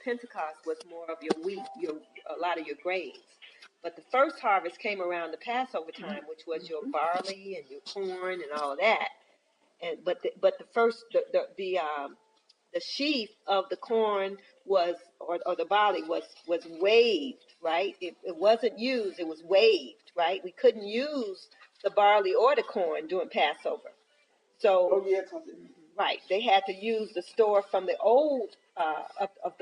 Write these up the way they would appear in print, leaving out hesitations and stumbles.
Pentecost was more of your wheat, a lot of your grains. But the first harvest came around the Passover time, which was your barley and your corn and all of that. And but the first the sheaf of the corn was or the barley was waved, right? It wasn't used; it was waved, right? We couldn't use the barley or the corn during Passover. So, right, they had to use the store from the old of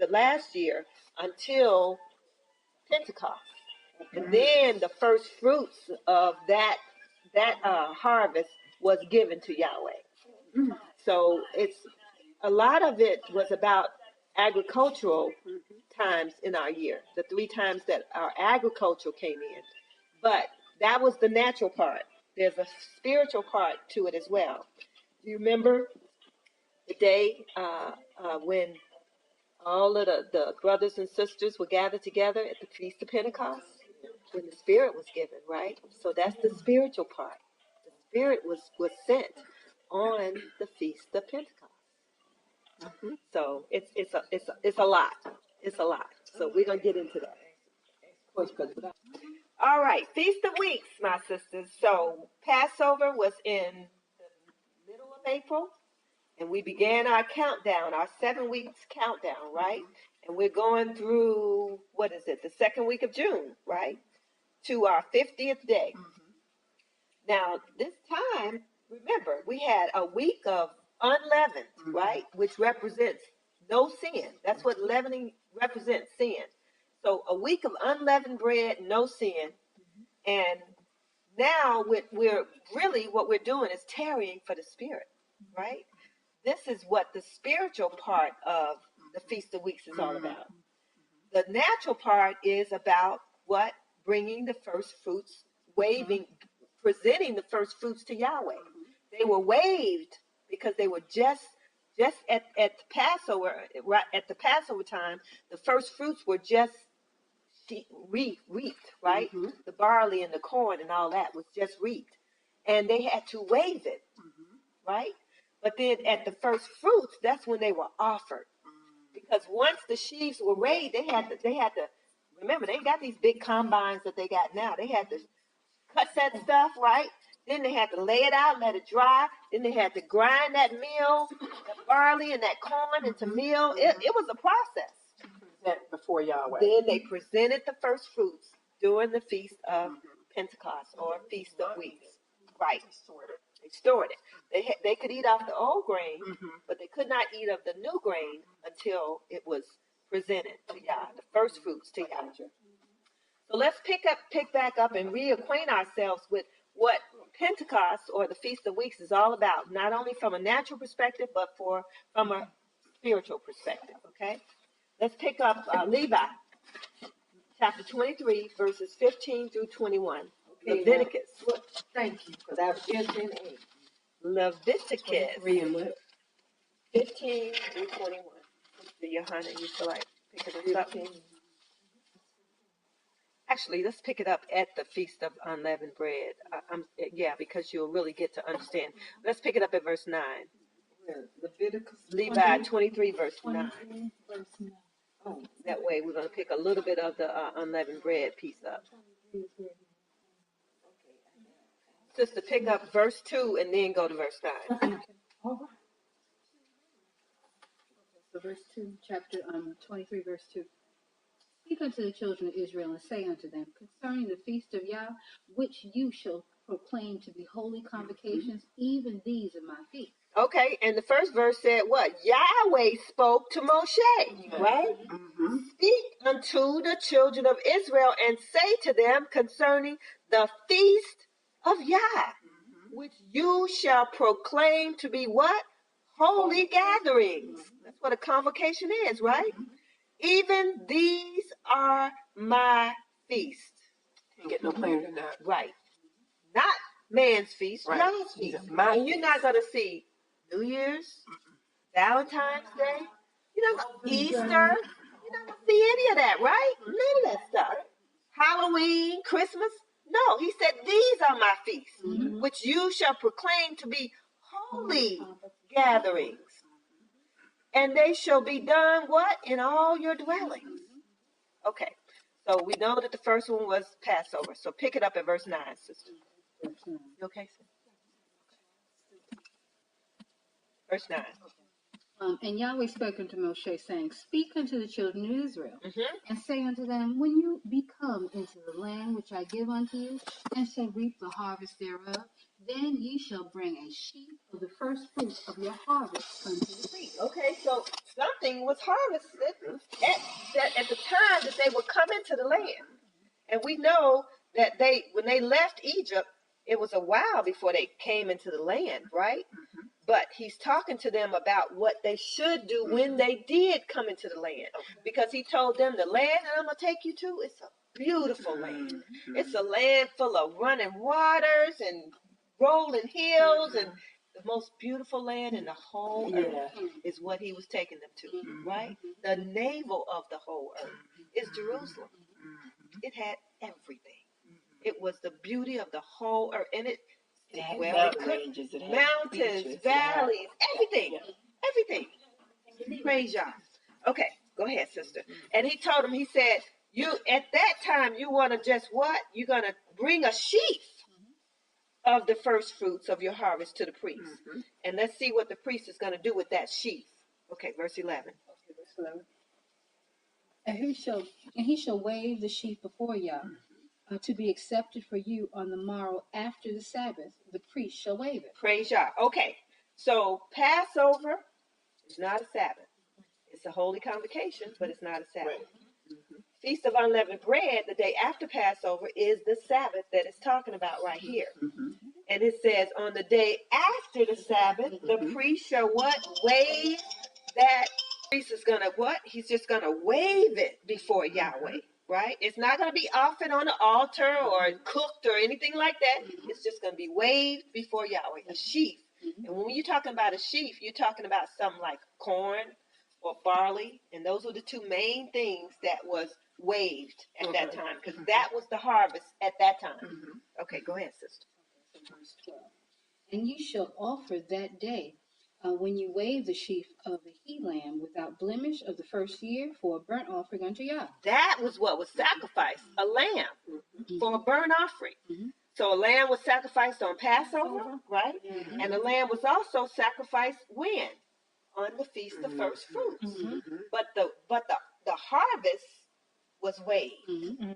the last year until Pentecost, and then the first fruits of that harvest was given to Yahweh. So it's a lot of it was about agricultural times in our year, the 3 times that our agriculture came in. But that was the natural part. There's a spiritual part to it as well. Do you remember the day when all of the brothers and sisters were gathered together at the Feast of Pentecost? When the Spirit was given, right? So that's the spiritual part. The Spirit was sent on the Feast of Pentecost. So it's a lot. It's a lot. So we're gonna get into that. All right, Feast of Weeks, my sisters. So Passover was in the middle of April, and we began our countdown, our 7 weeks countdown, right? And we're going through, what is it, the second week of June, right? To our 50th day. Now, this time, remember, we had a week of unleavened, right? Which represents no sin. That's what leavening represents, sin. So a week of unleavened bread, no sin. And now we're really, what we're doing is tarrying for the Spirit, right? This is what the spiritual part of the Feast of Weeks is all about. The natural part is about what? Bringing the first fruits, presenting the first fruits to Yahweh. They were waved because they were just at the Passover, right at the Passover time, the first fruits were just reaped, right? The barley and the corn and all that was just reaped. And they had to wave it, right? But then at the first fruits, that's when they were offered. Because once the sheaves were weighed, they had to remember, they got these big combines that they got now. They had to cut that stuff, right? Then they had to lay it out, let it dry. Then they had to grind that meal, the barley and that corn into meal. It was a process. Before Yahweh. Then they presented the first fruits during the Feast of Pentecost or Feast of Weeks. Right. They stored it. They could eat off the old grain, but they could not eat of the new grain until it was presented to Yah, the first fruits to Yah. So let's pick back up and reacquaint ourselves with what Pentecost or the Feast of Weeks is all about, not only from a natural perspective, but from a spiritual perspective, okay? Let's pick up Levi, chapter 23, verses 15 through 21. Okay, Leviticus. Thank you for that. 15 8. Leviticus 15 through 21. Johanna, you feel like picking this up? Actually, let's pick it up at the Feast of Unleavened Bread. Because you'll really get to understand. Let's pick it up at verse 9. Leviticus. Levi 23, verse 9. Oh, that way we're going to pick a little bit of the unleavened bread piece up. Sister, pick up verse 2 and then go to verse 9. So verse 2, chapter 23, verse 2. Speak unto the children of Israel and say unto them, concerning the feast of Yah, which you shall proclaim to be holy convocations, even these are my feasts. Okay, and the first verse said what? Yahweh spoke to Moshe, right? Speak unto the children of Israel and say to them concerning the feast of Yah, which you shall proclaim to be what? Holy gatherings. That's what a convocation is, right? Even these are my feasts. Can't get no plainer than that. Right. Not man's feast, right. Yah's feast. And you're not going to see New Year's, Valentine's Day, Easter. You're not going to see any of that, right? None of that stuff. Halloween, Christmas. No, he said, these are my feasts, which you shall proclaim to be holy gatherings. And they shall be done what? In all your dwellings. Okay. So we know that the first one was Passover. So pick it up at verse 9, sister. Verse 9. You okay, sister? Verse 9. And Yahweh spoke unto Moshe, saying, Speak unto the children of Israel, Mm-hmm. and say unto them, When you be come into the land which I give unto you, and shall reap the harvest thereof, then ye shall bring a sheaf of the first fruits of your harvest unto the priest. Okay, so something was harvested at the time that they were coming to the land. And we know that when they left Egypt, it was a while before they came into the land, right? Mm-hmm. But he's talking to them about what they should do when they did come into the land. Because he told them the land that I'm going to take you to, it's a beautiful land. Mm-hmm. It's a land full of running waters and rolling hills, and the most beautiful land in the whole earth is what he was taking them to, right? The navel of the whole earth is Jerusalem. It had everything. It was the beauty of the whole earth. And it had mountains, valleys, everything. Everything. Praise Yah. Okay, go ahead, sister. And he told him, he said, you at that time, you want to just what? You're going to bring a sheaf of the first fruits of your harvest to the priest. Mm-hmm. And let's see what the priest is going to do with that sheaf. Okay, verse 11. Okay, verse 11. And he shall wave the sheaf before Yah, to be accepted for you on the morrow after the Sabbath. The priest shall wave it. Praise Yah. Okay, so Passover is not a Sabbath. It's a holy convocation, but it's not a Sabbath. Right. Mm-hmm. Feast of Unleavened Bread, the day after Passover, is the Sabbath that it's talking about right here. Mm-hmm. And it says, on the day after the Sabbath, the priest shall what? Wave that. The priest is going to what? He's just going to wave it before Yahweh, right? It's not going to be offered on the altar or cooked or anything like that. It's just going to be waved before Yahweh, a sheaf. And when you're talking about a sheaf, you're talking about something like corn or barley, and those were the two main things that was waved at that time, because that was the harvest at that time. Okay, go ahead, sister. Verse 12. And you shall offer that day, when you wave the sheaf of the he-lamb without blemish of the first year, for a burnt offering unto Yah. That was what was sacrificed, a lamb for a burnt offering. So a lamb was sacrificed on Passover, right? And the lamb was also sacrificed when? On the Feast of First Fruits. But the harvest was waved.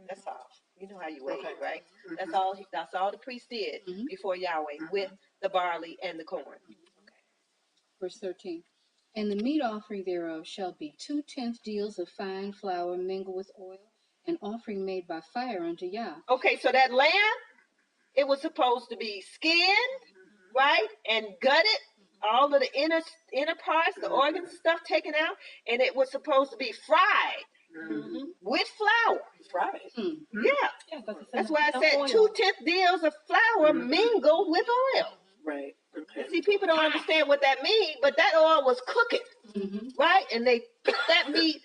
That's all. You know how you wave, right? That's all the priest did before Yahweh with the barley and the corn. Verse 13. And the meat offering thereof shall be 2/10 deals of fine flour mingled with oil, an offering made by fire unto Yah. Okay, so that lamb, it was supposed to be skinned, right, and gutted, all of the inner parts, the organs and stuff taken out, and it was supposed to be fried with flour. Fried? Yeah. That's why I said 2/10 deals of flour mingled with oil. Right. Okay. See, people don't understand what that means, but that oil was cooking, right? And they put that meat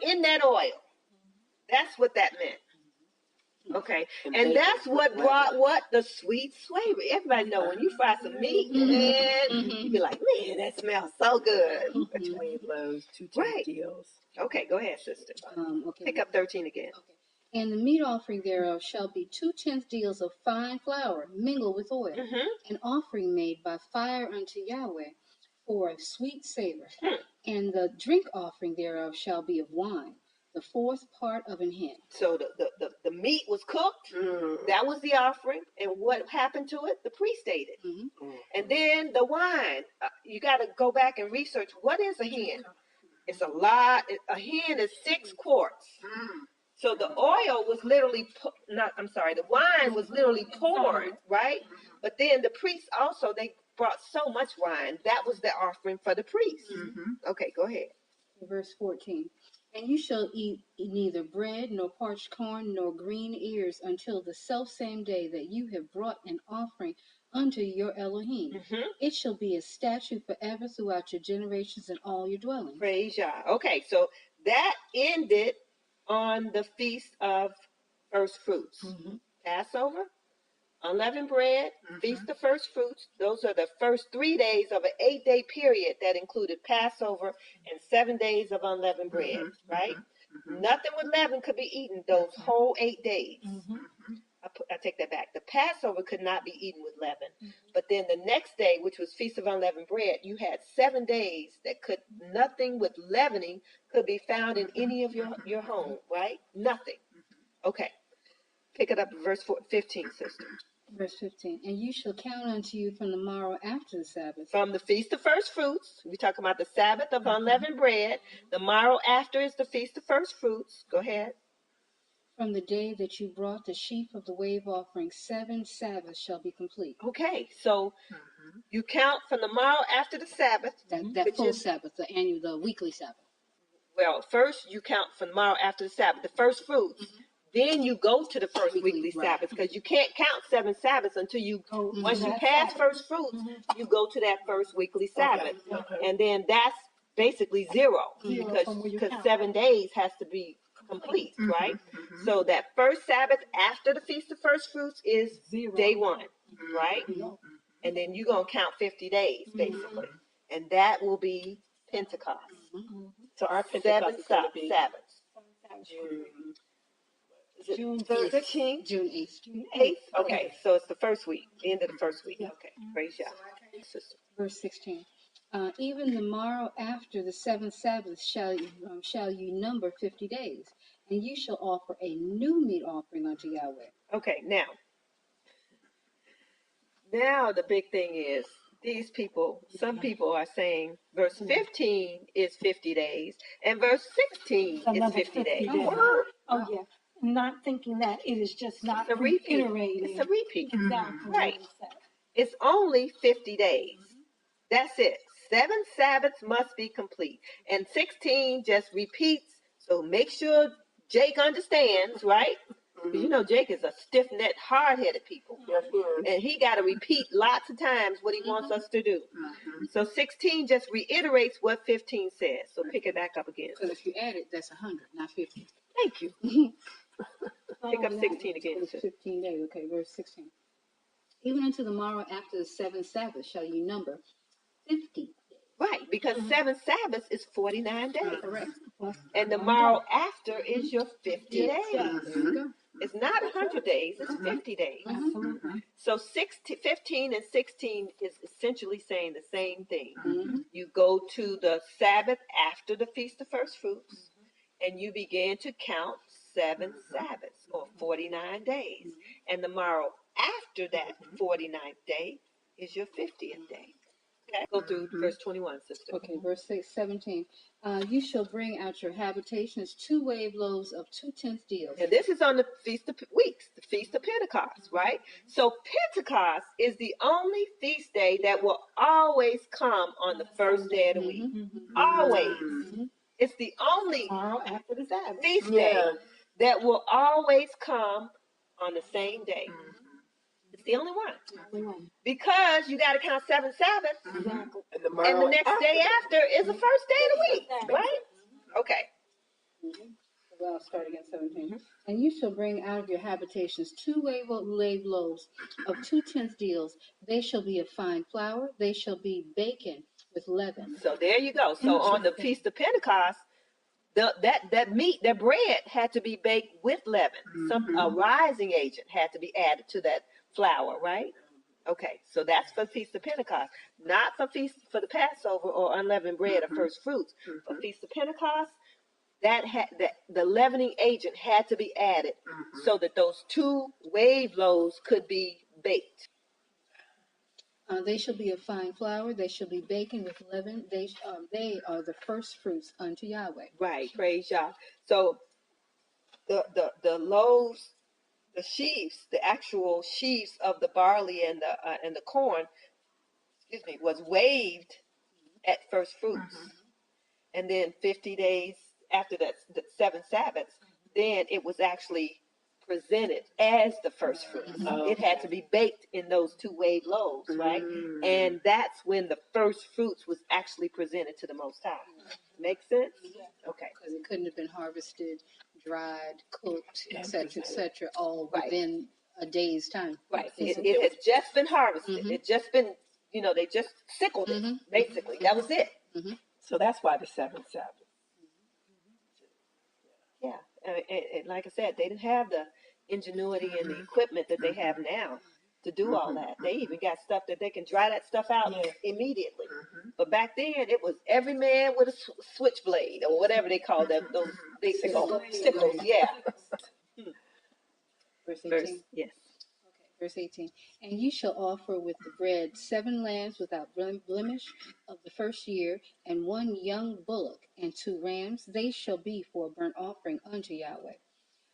in that oil. That's what that meant. Okay, and that's what brought what? The sweet savory. Everybody know when you fry some meat, man, you be like, man, that smells so good. Between loaves, 2/10 deals. Okay, go ahead, sister. Pick up 13 again. Okay. And the meat offering thereof shall be 2/10 deals of fine flour mingled with oil, an offering made by fire unto Yahweh for a sweet savor. And the drink offering thereof shall be of wine, the fourth part of an hin. So the meat was cooked. That was the offering. And what happened to it? The priest ate it. And then the wine. You got to go back and research, what is a hin? It's a lot. A hin is 6 quarts. So the oil was literally, the wine was literally poured, right? But then the priests also, they brought so much wine. That was the offering for the priests. Okay, go ahead. Verse 14. And you shall eat neither bread, nor parched corn, nor green ears, until the selfsame day that you have brought an offering unto your Elohim. It shall be a statute forever throughout your generations and all your dwellings. Praise Yah. Okay, so that ended on the Feast of First Fruits. Passover, unleavened bread, Feast of First Fruits. Those are the first 3 days of an 8-day period that included Passover and 7 days of unleavened bread, right? Nothing with leaven could be eaten those whole 8 days. I take that back. The Passover could not be eaten with leaven. But then the next day, which was Feast of Unleavened Bread, you had 7 days that nothing with leavening could be found in any of your home, right? Nothing. Okay. Pick it up at verse 15, sister. Verse 15. And you shall count unto you from the morrow after the Sabbath. From the Feast of First Fruits, we're talking about the Sabbath of Unleavened Bread. The morrow after is the Feast of First Fruits. Go ahead. From the day that you brought the sheaf of the wave offering, 7 Sabbaths shall be complete. Okay, so you count from the morrow after the Sabbath. That full Sabbath, the weekly Sabbath. Well, first you count from the morrow after the Sabbath, the first fruits. Then you go to the first weekly Sabbath, because you can't count 7 Sabbaths until once you pass first fruits, you go to that first weekly Sabbath. And then that's basically zero, because 7 days has to be complete, right? So that first Sabbath after the Feast of First Fruits is day 1, right? And then you're going to count 50 days, basically. And that will be Pentecost. So our Pentecost is going to be Sabbaths. June 13th? June 8th. 8th? Okay, so it's the first week, the end of the first week. Okay, praise God. Verse 16. Even the morrow after the 7th Sabbath shall you number 50 days, and you shall offer a new meat offering unto Yahweh. Okay, now the big thing is, some people are saying verse 15 is 50 days, and verse 16 is 50 days. Oh, yeah. Not thinking that it is just not It's a repeat. reiterating. It's a repeat. Exactly. Right. It's only 50 days. That's it. 7 Sabbaths must be complete. And 16 just repeats. So make sure Jake understands, right? Because you know Jake is a stiff-necked, hard-headed people. Yes, he is. And he got to repeat lots of times what he wants us to do. So 16 just reiterates what 15 says. So pick it back up again. Because if you add it, that's 100, not 50. Thank you. Pick up 16 again. It's 15 days. Okay, verse 16. Even unto the morrow after the 7th Sabbath shall you number 50 days. Right, because 7 Sabbaths is 49 days. Correct. And the morrow after is your 50 days. There you go. It's not 100 days, it's 50 days. So 15 and 16 is essentially saying the same thing. You go to the Sabbath after the Feast of First Fruits, and you begin to count 7 Sabbaths, or 49 days. And the morrow after that 49th day is your 50th day. Okay, go through verse 21, sister. Okay, verse 17. You shall bring out your habitations 2 wave loaves of 2/10 deals. And this is on the Feast of Weeks, the Feast of Pentecost, right? So Pentecost is the only feast day that will always come on the first day of the week. Always. It's the only Tomorrow after the Sabbath. feast day that will always come on the same day. It's the only one. Because you got to count 7 Sabbaths. Exactly. And the next day after is the first day of the week, right? Okay. Well, I'll start again, 17. And you shall bring out of your habitations 2 wave loaves of 2/10 deals. They shall be of fine flour. They shall be baken with leaven. So there you go. So on the Feast of Pentecost, that meat, that bread had to be baked with leaven. A rising agent had to be added to that flour, right? Okay, so that's for Feast of Pentecost, not for the Passover or unleavened bread or first fruits. For Feast of Pentecost, the leavening agent had to be added so that those 2 wave loaves could be baked. They shall be of fine flour. They shall be baken with leaven. They are the first fruits unto Yahweh. Right, praise Yah. So the loaves, the sheaves, the actual sheaves of the barley and the corn, was waved at first fruits, and then 50 days after that, the 7 Sabbaths, then it was actually presented as the first fruits. It had to be baked in those 2 wave loaves, right? And that's when the first fruits was actually presented to the Most High. Make sense? Okay. Because it couldn't have been harvested, dried, cooked, etc., all within a day's time. Right. It had just been harvested. Mhm. It just been, they just sickled it, Mhm. basically. That was it. So that's why the seventh Sabbath. Yeah. And like I said, they didn't have the ingenuity and the equipment that they have now to do all that. They even got stuff that they can dry that stuff out immediately. But back then, it was every man with a switchblade or whatever they call them, those big sickles. Yeah. Verse 18. Yes. Okay, verse 18. And ye shall offer with the bread 7 lambs without blemish of the first year, and 1 young bullock, and 2 rams. They shall be for a burnt offering unto Yahweh.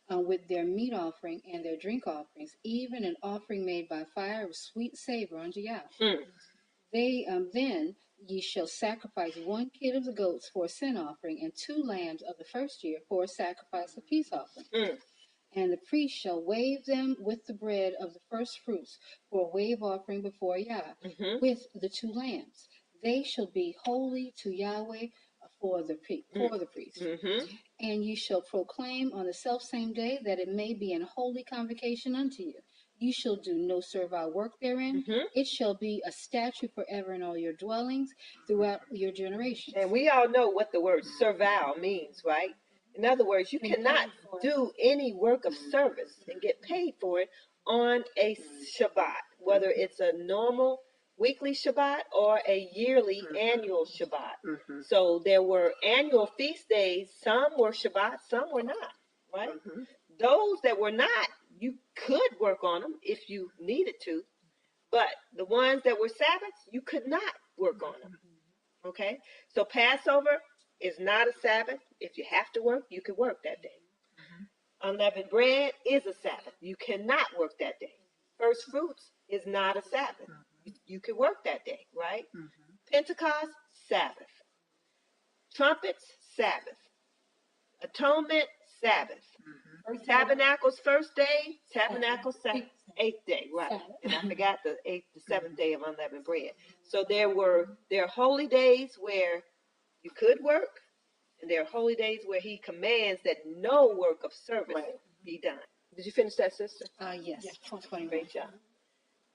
With their meat offering and their drink offerings, even an offering made by fire of sweet savor unto Yahweh. Then ye shall sacrifice 1 kid of the goats for a sin offering, and 2 lambs of the first year for a sacrifice of peace offering. And the priest shall wave them with the bread of the first fruits for a wave offering before Yah, with the 2 lambs. They shall be holy to Yahweh for the priest. And you shall proclaim on the selfsame day that it may be an holy convocation unto you. You shall do no servile work therein. It shall be a statute forever in all your dwellings throughout your generations. And we all know what the word servile means, right? In other words, you cannot do any work of service and get paid for it on a Shabbat, whether it's a normal weekly Shabbat or a yearly annual Shabbat. So there were annual feast days. Some were Shabbat, some were not, right? Those that were not, you could work on them if you needed to, but the ones that were Sabbaths, you could not work on them. Okay? So Passover is not a Sabbath. If you have to work, you can work that day. Unleavened bread is a Sabbath. You cannot work that day. First fruits is not a Sabbath. You can work that day, right? Pentecost, Sabbath. Trumpets, Sabbath. Atonement, Sabbath. Tabernacles, first day. Tabernacles, 8th day, right? And I forgot the 7th day of unleavened bread. So there are holy days where you could work, and there are holy days where he commands that no work of service be done. Did you finish that, sister? Yes. Great job.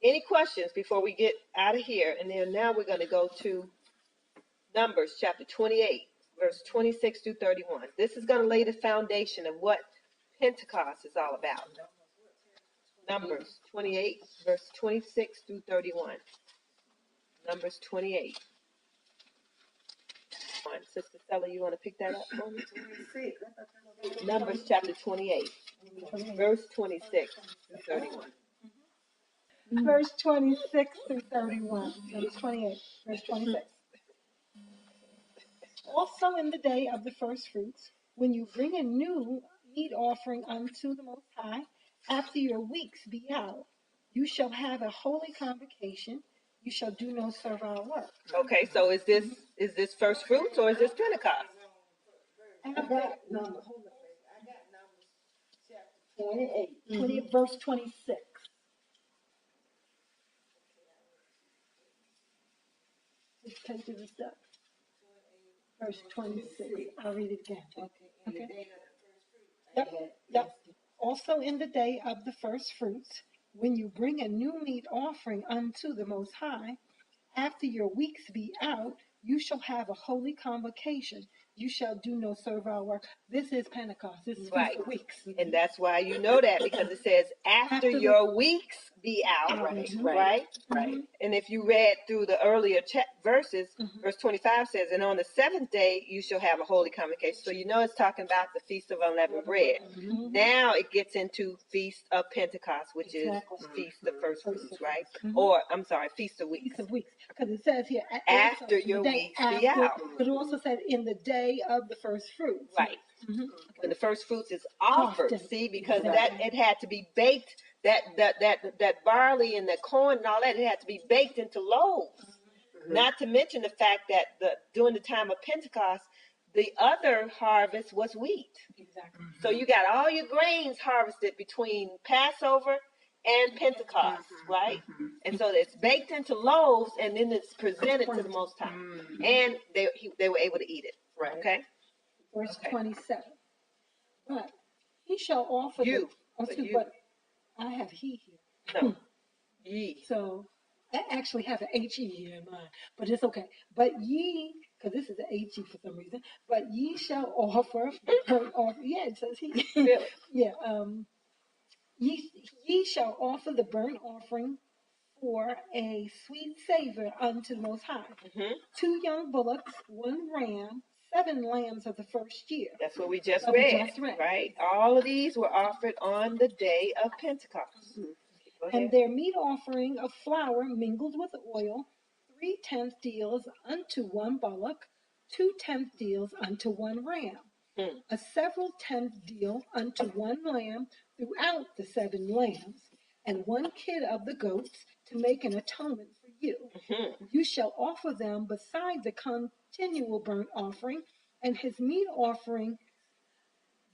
Any questions before we get out of here? And then now we're going to go to Numbers chapter 28, verse 26 through 31. This is going to lay the foundation of what Pentecost is all about. Numbers 28, verse 26 through 31. Numbers 28. Sister Stella, you want to pick that up for me? Numbers chapter 28, verse 26 through 31. Verse 26 through 31. Numbers 28, verse 26. Also in the day of the first fruits, when you bring a new meat offering unto the Most High, after your weeks be out, you shall have a holy convocation. You shall do no servile work. Okay, so is this first fruits or is this Pentecost? I got Numbers. Hold on. I got Numbers chapter 28, verse 26. Just take to the step. Verse 26. I'll read it again. Okay. Yep. Also in the day of the first fruits, when you bring a new meat offering unto the Most High, after your weeks be out, you shall have a holy convocation. You shall do no servile work. This is Pentecost. This is Feast of Weeks. And that's why you know that, because it says after your weeks be out, right? And if you read through the earlier verses, verse 25 says, and on the 7th day you shall have a holy convocation. So you know it's talking about the Feast of Unleavened Bread. Now it gets into Feast of Pentecost, which is Feast of First Fruits, right? Or, I'm sorry, Feast of Weeks. Feast of Weeks. Because it says here, after your weeks be out. But it also said in the day of the first fruits. Right. When the first fruits is offered, see, because that it had to be baked, that barley and that corn and all that, it had to be baked into loaves. Not to mention the fact that during the time of Pentecost, the other harvest was wheat. Exactly. So you got all your grains harvested between Passover and Pentecost, right? And so it's baked into loaves, and then it's presented to the Most High, and they were able to eat it. Right. Okay. Verse 27. But he shall offer you. But I have he here. No. Ye. So I actually have an HE here in mine, but it's okay. But ye, because this is an HE for some reason, but ye shall offer burnt offering. Yeah, it says he. Really? Yeah. Ye shall offer the burnt offering for a sweet savor unto the Most High. Hmm. 2 young bullocks, 1 ram, 7 lambs of the first year. That's what we just What we read, just read. right? All of these were offered on the day of Pentecost. Go ahead. And their meat offering of flour mingled with oil, 3/10 deals unto 1 bullock, 2/10 deals unto 1 ram, Hmm. a several tenth deal unto 1 lamb throughout the 7 lambs, and 1 kid of the goats to make an atonement for you. Hmm. You shall offer them beside the continual burnt offering, and his meat offering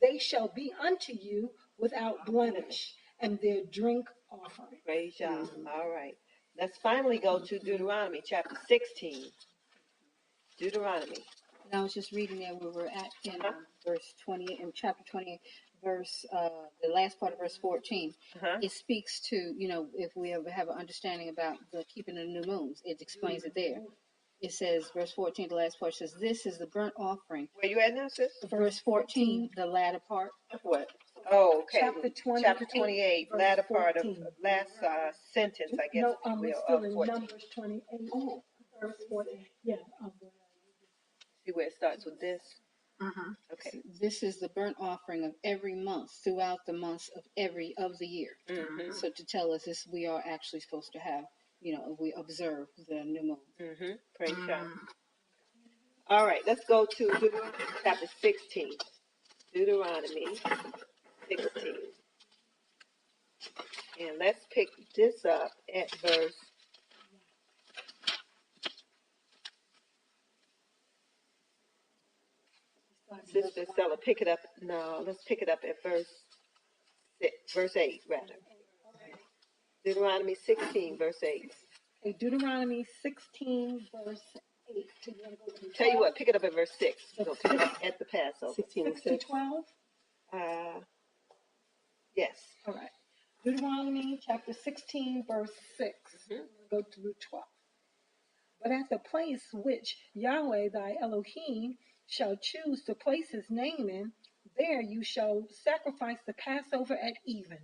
they shall be unto you without blemish, and their drink offering. Praise y'all. All right. Let's finally go to Deuteronomy chapter 16. Deuteronomy. And I was just reading there where we're at in verse 20, in chapter 28, the last part of verse 14. Uh-huh. It speaks to, if we ever have an understanding about the keeping of the new moons, it explains it there. It says, verse 14, the last part says, this is the burnt offering. Where you at now, sis? Verse 14, the latter part. What? Oh, okay. Chapter 28, verse later part of 14. last sentence, I guess, No, if you we're will, still of in 14. Numbers 28, verse 14. Yeah. See where it starts with this? Okay. This is the burnt offering of every month throughout the months of the year. Mm-hmm. So to tell us this, we are actually supposed to have, we observe the new moon. Mm-hmm. Praise God. All right, let's go to Deuteronomy chapter 16. Deuteronomy 16. And let's pick this up at verse. Sister Stella, pick it up. No, let's pick it up at verse 8, rather. Deuteronomy 16, verse 8. Okay, Deuteronomy 16, verse 8. So you want to go to Tell you 12? what, pick it up at verse 6. We're going to pick it up at the Passover. 16 and 6 to 6. 12? Yes. All right. Deuteronomy chapter 16, verse 6. Go through 12. But at the place which Yahweh thy Elohim shall choose to place his name in, there you shall sacrifice the Passover at even,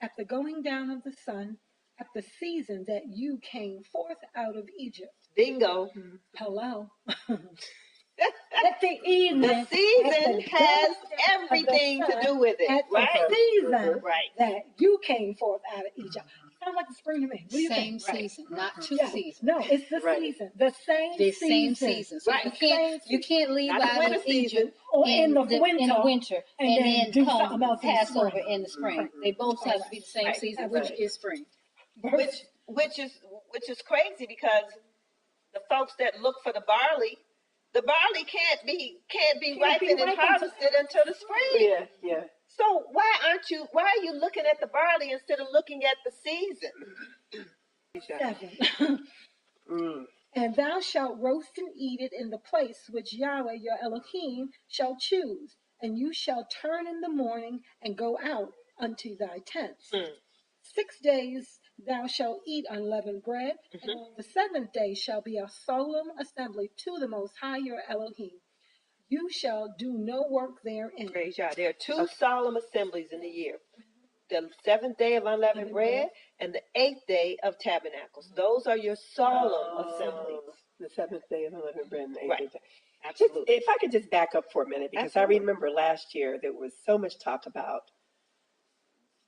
at the going down of the sun, at the season that you came forth out of Egypt. Bingo. Hello. At the evening. The season has everything to do with it, at right? the season Right. that you came forth out of Egypt. Sounds like the spring to me. What do you Same think? season, not two Yeah. seasons. No, it's the Right. season. The same The season. same season. So Right. you can't leave Not the out winter of Egypt season. Or in the winter and then then do come something else in the Passover spring. in the spring. They both have to be the same Right. season, Right. which is spring. Which is crazy because the folks that look for the barley can't be ripened and harvested until the spring. Yeah. So why are you looking at the barley instead of looking at the season? 7. And thou shalt roast and eat it in the place which Yahweh your Elohim shall choose, and you shall turn in the morning and go out unto thy tents. 6 days thou shalt eat unleavened bread, and on the 7th day shall be a solemn assembly to the Most High your Elohim. You shall do no work therein. Praise God. There are 2 solemn assemblies in the year. The 7th day of unleavened bread and the 8th day of tabernacles. Those are your solemn assemblies. The 7th day of unleavened bread and the 8th Right. day. Absolutely. If I could just back up for a minute, because Absolutely. I remember last year there was so much talk about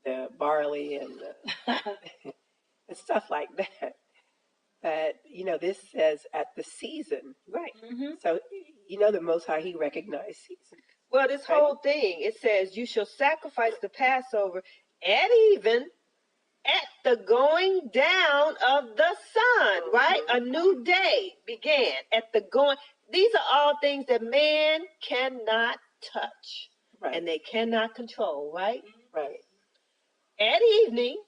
the barley and and stuff like that. But, this says at the season. Right. So, the Most High, he recognized season. Well, this whole thing, it says, you shall sacrifice the Passover at even, at the going down of the sun, right? A new day began at the going. These are all things that man cannot touch. Right. And they cannot control, right? Right. At evening,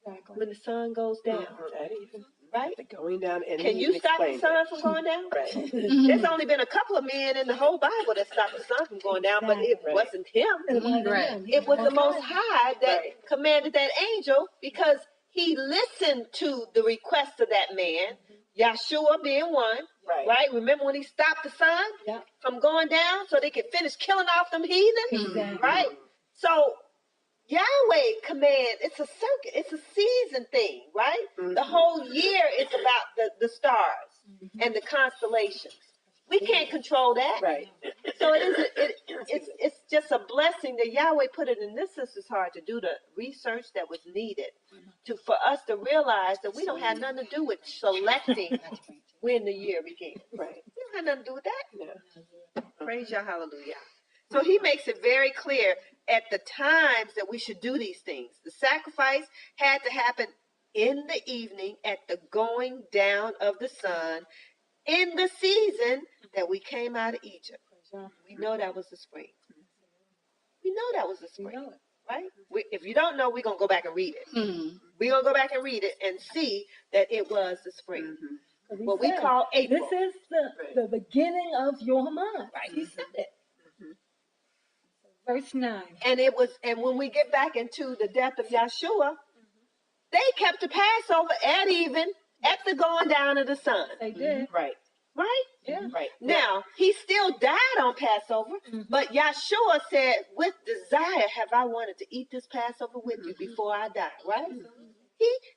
Exactly. when the sun goes down. At even. right? The going down, and Can he you even stop the explained sun it. from going down? Right. There's only been a couple of men in the whole Bible that stopped the sun from going down, but it Right. wasn't him. It wasn't Right. him. He It was the Most High. High that Right. commanded that angel because he listened to the request of that man, Yahshua being one, Right. right? Remember when he stopped the sun Yeah. from going down so they could finish killing off them heathens, Exactly. right? So Yahweh command, it's a circuit, it's a season thing, right? Mhm. The whole year is about the stars and the constellations. We can't control that. Right. So it's just a blessing that Yahweh put it in this sister's heart to do the research that was needed for us to realize that we don't have nothing to do with selecting when the year begins. Right. We don't have nothing to do with that. Yeah. Praise Yah, hallelujah. So he makes it very clear at the times that we should do these things. The sacrifice had to happen in the evening at the going down of the sun in the season that we came out of Egypt. We know that was the spring. We know that was the You spring, know it. right? If you don't know, we're going to go back and read it. We're going to go back and read it and see that it was the spring. Mhm. 'Cause he What we said, call April. This is the beginning of your month. Right. He said it. Mhm. Verse 9. And when we get back into the death of Yahshua, they kept the Passover at even at the going down of the sun, They did. Right. right? Yeah. Right. Now, he still died on Passover, but Yahshua said, with desire have I wanted to eat this Passover with you before I die, right?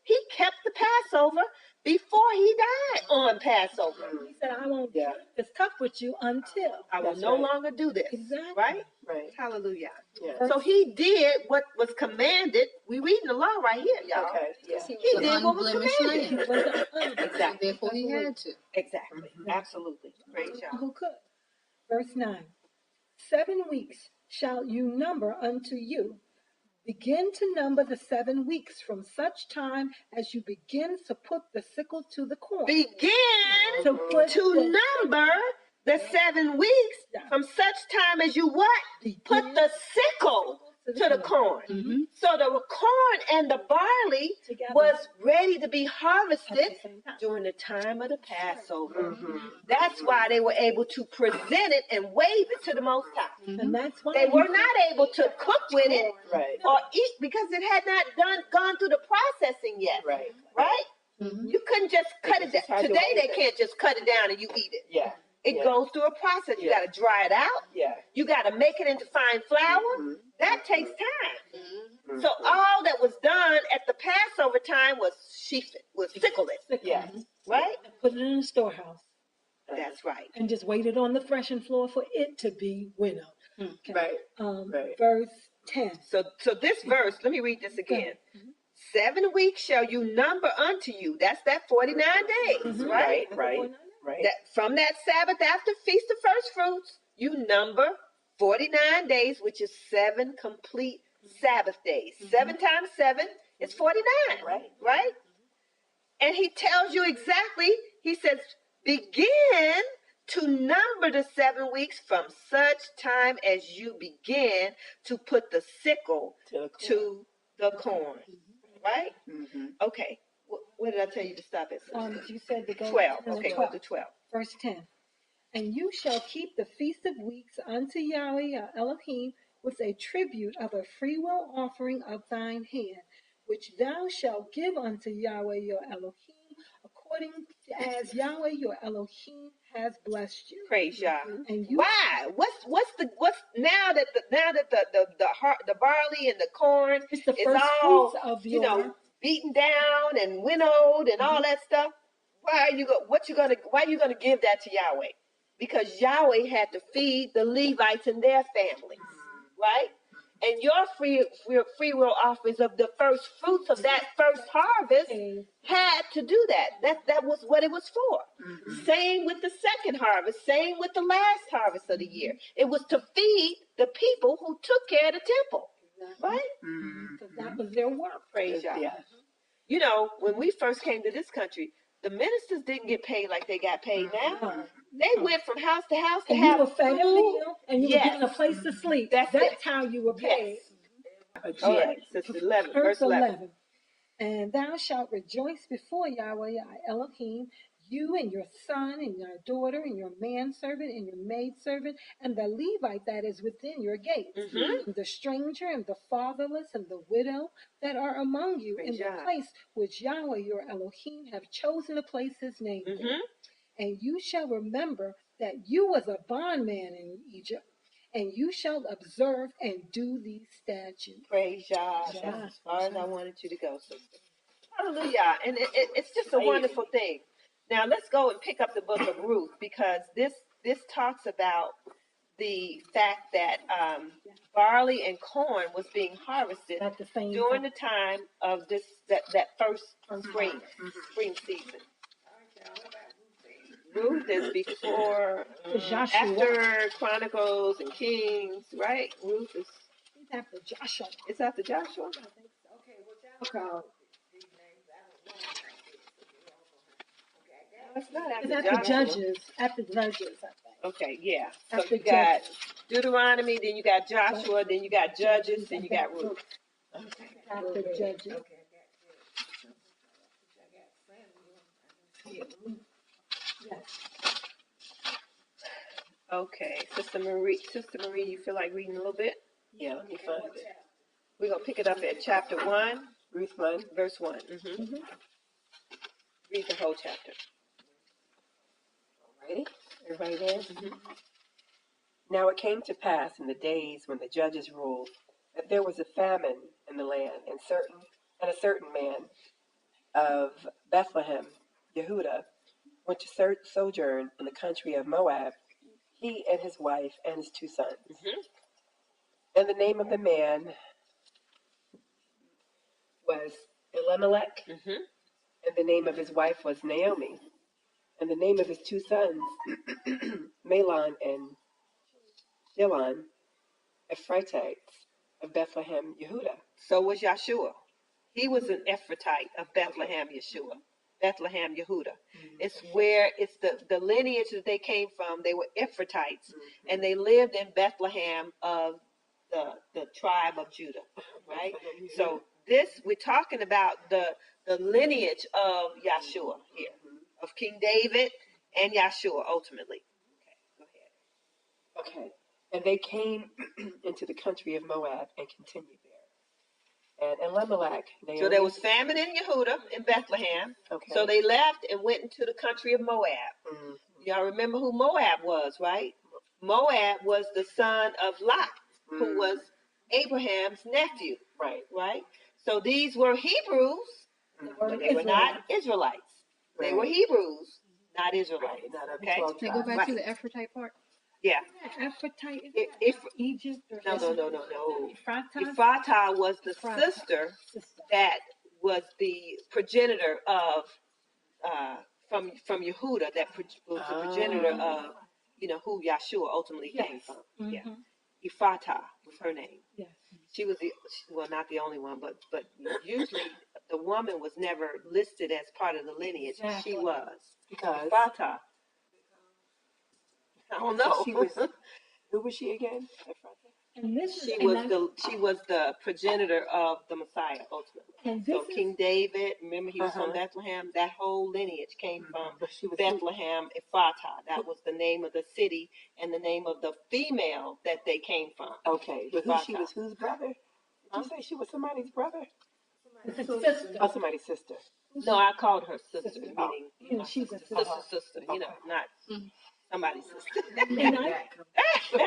He kept the Passover before he died on Passover. He said, I won't Yeah. drink this cup with you until. I will That's no right. longer do this, Exactly. right? Right. Hallelujah. Yeah. So he did what was commanded. We reading the law right here, y'all. Okay. Yeah. He did what was Unblemished commanded. lamb. Exactly. Therefore, he had to. Exactly. Absolutely. Praise y'all. Who could? Verse 9. 7 weeks shall you number unto you. Begin to number the 7 weeks from such time as you begin to put the sickle to the corn. Begin To put to the number the 7 weeks from such time as you what? Put the sickle to the corn. So the corn and the barley together was ready to be at harvested the same time. during the time of the Passover. Mhm. That's why they were able to present it and wave it to the Most High. And that's why They were not able to cook with it Right. or eat because it had not gone through the processing yet. Right. Right? You couldn't just cut it just down. had to Today wave they it. can't just cut it down and you eat it. Yeah. It Yeah. goes through a process. You Yeah. got to dry it out. Yeah. You got to make it into fine flour. Mhm. That takes time. Mhm. So all that was done at the Passover time was sheaf it, was sickle it. sickle. Yeah. Right? Put it in the storehouse That's right. and just wait it on the threshing floor for it to be winnowed. Okay. Right. Right. Verse 10. So this verse, let me read this again. 7 weeks shall you number unto you. That's that 49 days, right? Right. Right. That from that Sabbath after Feast of First Fruits, you number 49 days, which is 7 complete Sabbath days. 7 times 7 is 49, Right. right? And he tells you exactly, he says, begin to number the 7 weeks from such time as you begin to put the sickle to the corn, right? Mhm. Okay, what did I tell you to stop at? You said to go 12, to okay, 12. go to 12. Verse 10. And you shall keep the feast of weeks unto Yahweh your Elohim with a tribute of a freewill offering of thine hand, which thou shalt give unto Yahweh your Elohim, according as Yahweh your Elohim has blessed you. Praise Yah. And you Why? What's now that the barley and the corn it's the is first all fruits of you your know beaten down and winnowed and all that stuff? Why are you gonna give that to Yahweh? Because Yahweh had to feed the Levites and their families, right? And your free will offerings of the first fruits of that first harvest had to do that. That was what it was for. Same with the second harvest. Same with the last harvest of the year. It was to feed the people who took care of the temple, right? because that was their work. Praise Yah. Yeah. You know, when we first came to this country, the ministers didn't get paid like they got paid now. They went from house to house to And you have were fed a food. meal and you Yes. were given a place to sleep. That's That's it. how you were paid. All right, Sister 11, Verse verse 11. 11. And thou shalt rejoice before Yahweh thy Elohim, you and your son and your daughter and your manservant and your maidservant and the Levite that is within your gates, and the stranger and the fatherless and the widow that are among you in the place which Yahweh your Elohim have chosen to place his name there. And you shall remember that you was a bondman in Egypt, and you shall observe and do these statutes. Praise Yah. That's as far as I wanted you to go, sister. Hallelujah. And it's just a wonderful thing. Now let's go and pick up the book of Ruth, because this talks about the fact that barley and corn was being harvested At the same during time. the time of that first spring season. Ruth is before, Joshua. after Chronicles and Kings, right? Ruth is. It's after Joshua. It's after Joshua. Okay. It's not It's after after Joshua. Judges. After Judges, I think. Okay, yeah. So After you got Judges. Deuteronomy, then you got Joshua, then you got Judges, then you got Ruth. After Judges. Okay, Sister Marie, you feel like reading a little bit? Yeah, let me find it. We're going to pick it up at chapter 1, Ruth 1. verse 1. Read the whole chapter. Ready? Everybody there? Now it came to pass in the days when the judges ruled that there was a famine in the land, and a certain man of Bethlehem, Yehuda, went to sojourn in the country of Moab, he and his wife and his 2 sons. And the name of the man was Elimelech, and the name of his wife was Naomi, and the name of his 2 sons, Mahlon and Chilion, Ephrathites of Bethlehem, Yehuda. So was Yahshua. He was an Ephrathite of Bethlehem, Bethlehem, Yehuda. It's where it's the lineage that they came from. They were Ephrathites, and they lived in Bethlehem of the tribe of Judah, right? So we're talking about the lineage of Yahshua here, of King David and Yahshua ultimately. Okay, go ahead. Okay. And they came into the country of Moab and continued there. And Elimelech, Naomi. So there was famine in Yehuda, in Bethlehem. Okay. So they left and went into the country of Moab. Y'all remember who Moab was, right? Moab was the son of Lot, who was Abraham's nephew. Right? So these were Hebrews, but they were not Israelites. They were Hebrews, not Israelites. Okay? Can I go back to the Ephrathite part? Yeah. Ephrathite, Egypt? No. Ephratah? Ephratah was the sister that was the progenitor of from Yehuda, that was the progenitor of who Yahshua ultimately came from. Yeah, Ephratah was her name. Yes. She was not the only one, but usually the woman was never listed as part of the lineage. Exactly. She was Because Ephratah. I don't know. Who was she again? And this She was the progenitor of the Messiah ultimately. So King David, remember he was from Bethlehem. That whole lineage came from Bethlehem, Ephratah. That was the name of the city and the name of the female that they came from. Okay, but she was whose brother? Did you say she was somebody's brother? sister. Oh, somebody's sister. No, I called her sister, meaning She's a sister. Not somebody's sister. And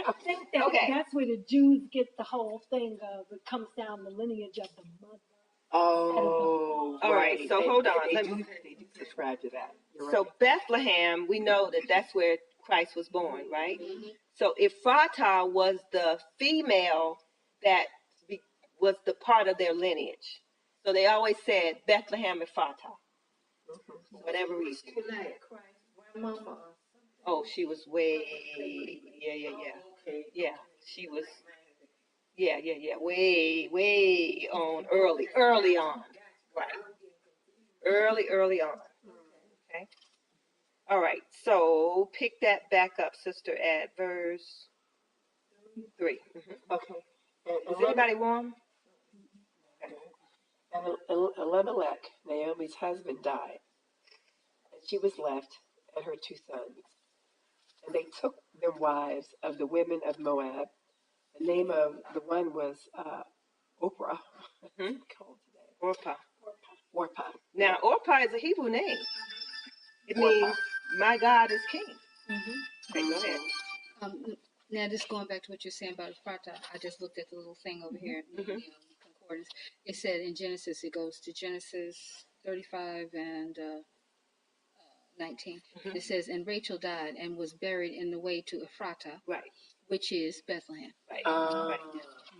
I think that's where the Jews get the whole thing of it comes down the lineage of the mother. Oh, all right. So hold on. They do subscribe to that. So Bethlehem, we know that that's where Christ was born, right? So Ephratah was the female that was the part of their lineage. So they always said Bethlehem Ephratah, for whatever reason. Oh, she was way, yeah. She was, way on, early on, right? Early on. Okay. All right. So pick that back up, sister, at verse 3. Okay. Is anybody warm? Okay. And Elimelech, Naomi's husband, died, and she was left and her 2 sons. And they took them wives of the women of Moab. The name of the one was Oprah. Mm-hmm. Called today. Orpah. Orpah. Now, Orpah is a Hebrew name. It means my God is king. Mm-hmm. Okay, go ahead. Now, just going back to what you're saying about Ephrata, I just looked at the little thing over here in the concordance. It said in Genesis, it goes to Genesis 35 and 19. Mm-hmm. It says, and Rachel died and was buried in the way to Ephrata, Right. which is Bethlehem. Right. Right.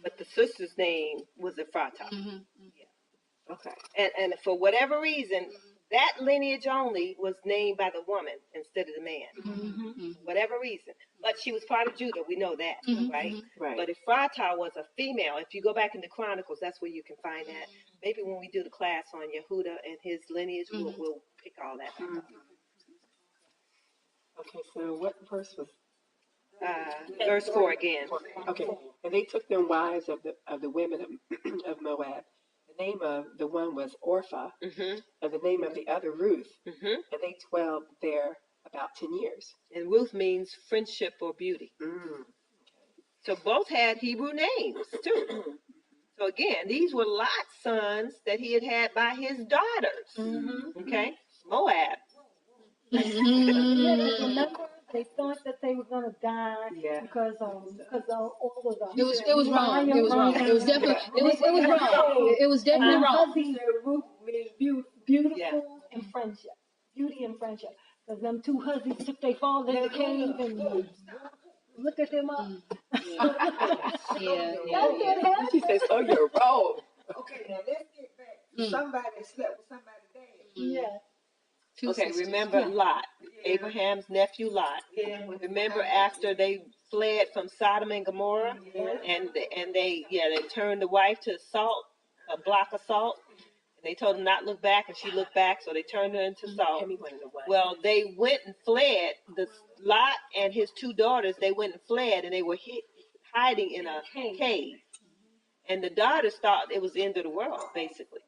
But the sister's name was Ephrata. Mm-hmm. Yeah. Okay. And for whatever reason, that lineage only was named by the woman instead of the man. Mm-hmm. Whatever reason. But she was part of Judah. We know that, Mm-hmm. right? Right. But Ephrata was a female. If you go back in the Chronicles, that's where you can find that. Maybe when we do the class on Yehuda and his lineage, we'll pick all that back up. Okay, so what verse was? Verse 4 again. Okay, and they took them wives of the women of Moab. The name of the one was Orpah, Mm-hmm. and the name of the other Ruth. Mm-hmm. And they dwelled there about 10 years. And Ruth means friendship or beauty. So both had Hebrew names too. So again, these were Lot's sons that he had by his daughters. Okay, Moab. Remember, they thought that they were gonna die Yeah. because all of the. It was wrong. It was wrong. It was definitely it was wrong. It was definitely wrong. Root means beautiful Yeah. and friendship, beauty and friendship. Because them 2 husbands took their father in the cave and look at them up. Yeah. That's what happened. She says, "Oh, you're wrong." Okay, now let's get back. Somebody slept with somebody's dad. Yeah. Okay, remember Lot, Abraham's nephew Lot. Remember after they fled from Sodom and Gomorrah, and they turned the wife to salt, a block of salt, and they told him not look back, and she looked back, so they turned her into salt. Well, they went and fled. Lot and his 2 daughters, they went and fled, and they were hiding in a cave. And the daughters thought it was the end of the world, basically.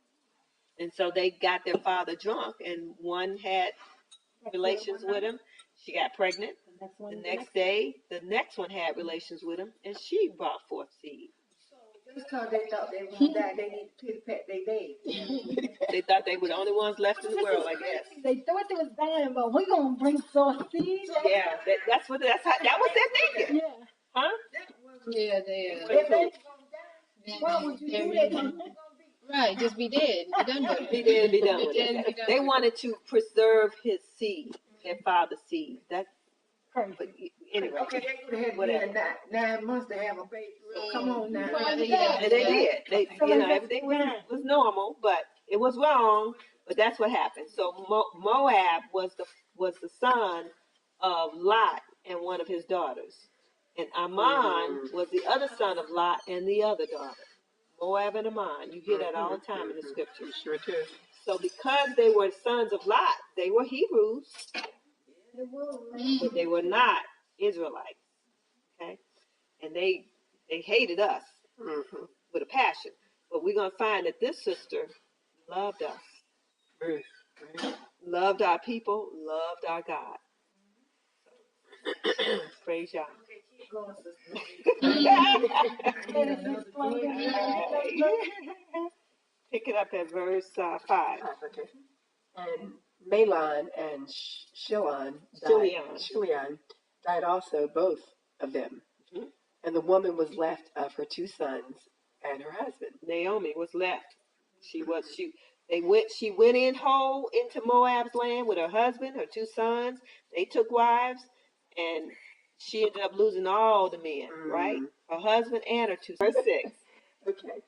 And so they got their father drunk, and one had relations with him. She got pregnant. The next day, the next one had relations with him, and she brought forth seed. Just because they thought they were going to die, they need to pity pat their dead. They thought they were the only ones left in the world, I guess. They thought they was dying, but we're gonna bring forth seed. Yeah, that was their thinking. Yeah. Huh? Yeah, they Why would you do that? right, just be dead. Be done with it. Be dead and be done Be with dead and it. be done They with wanted to preserve his seed, their father's seed. But anyway, Okay, they would have whatever. had 9 months to have a baby. So come on now. Right, And they did. Everything was normal, but it was wrong. But that's what happened. So Moab was the son of Lot and one of his daughters, and Ammon was the other son of Lot and the other daughter. Moab and Ammon. You hear that all the time in the scriptures. Sure do. So because they were sons of Lot, they were Hebrews, but they were not Israelites. Okay, and they hated us with a passion. But we're gonna find that this sister loved us, loved our people, loved our God. Praise y'all. Pick it up at verse 5. Okay. And Mahlon and Chilion died also, both of them. Mhm. And the woman was left of her 2 sons and her husband. Naomi was left. She went in whole into Moab's land with her husband, her 2 sons. They took wives, and she ended up losing all the men, right? Her husband and her 2 sons. Verse 6. Okay.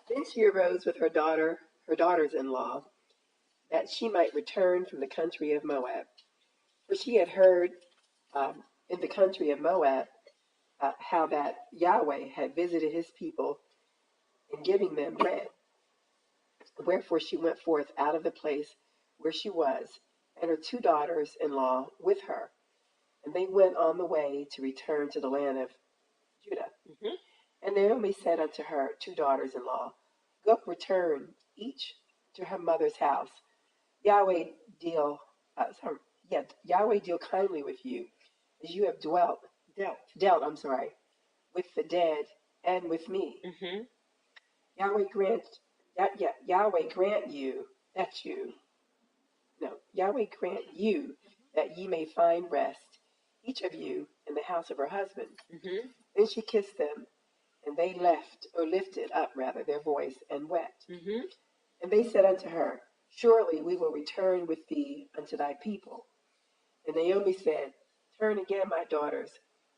Then she arose with her daughters-in-law, that she might return from the country of Moab. For she had heard in the country of Moab how that Yahweh had visited his people in giving them bread. Wherefore she went forth out of the place where she was, and her 2 daughters-in-law with her. And they went on the way to return to the land of Judah. And Naomi said unto her 2 daughters-in-law, Go up, return, each to her mother's house. Yahweh deal, Yahweh deal kindly with you, as you have dealt, with the dead and with me. Mm-hmm. Yahweh grant Yahweh grant you that you no Yahweh grant you that ye may find rest, each of you in the house of her husband. Mm-hmm. Then she kissed them, and they lifted up rather their voice and wept. Mm-hmm. And they said unto her, Surely we will return with thee unto thy people. And Naomi said, Turn again, my daughters.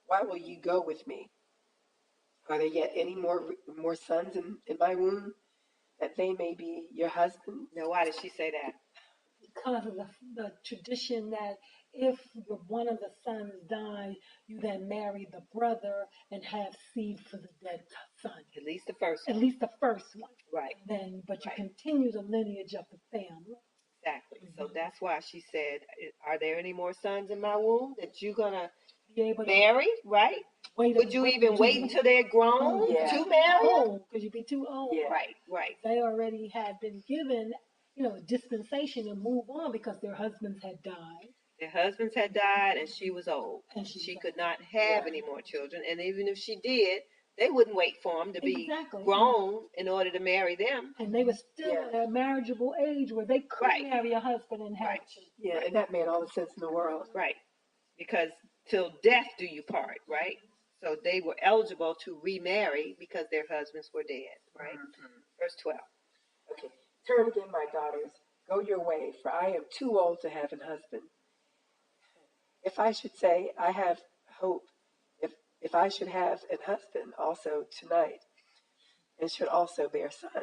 Why will you go with me? Are there yet any more sons in my womb, that they may be your husbands? Now, why did she say that? Because of the tradition that if one of the sons died, you then marry the brother and have seed for the dead son. At least the first At one. least the first one. Right. But you Right. continue the lineage of the family. Exactly. So that's why she said, are there any more sons in my womb that you're going to Be able to marry? Right? Would you even wait until they're grown to marry? Because you'd be too old. Yeah. Right, right. They already had been given, dispensation to move on because their husbands had died. Their husbands had died and she was old. And She could not have any more children. And even if she did, they wouldn't wait for them to be grown in order to marry them. And they were still at a marriageable age where they could marry a husband and have children. Yeah, and that made all the sense in the world. Right. Because till death do you part, right? So they were eligible to remarry because their husbands were dead, right? Mm-hmm. Verse 12. Okay. Turn again, my daughters. Go your way, for I am too old to have an husband. If I should say, I have hope, if I should have an husband also tonight, and should also bear sons.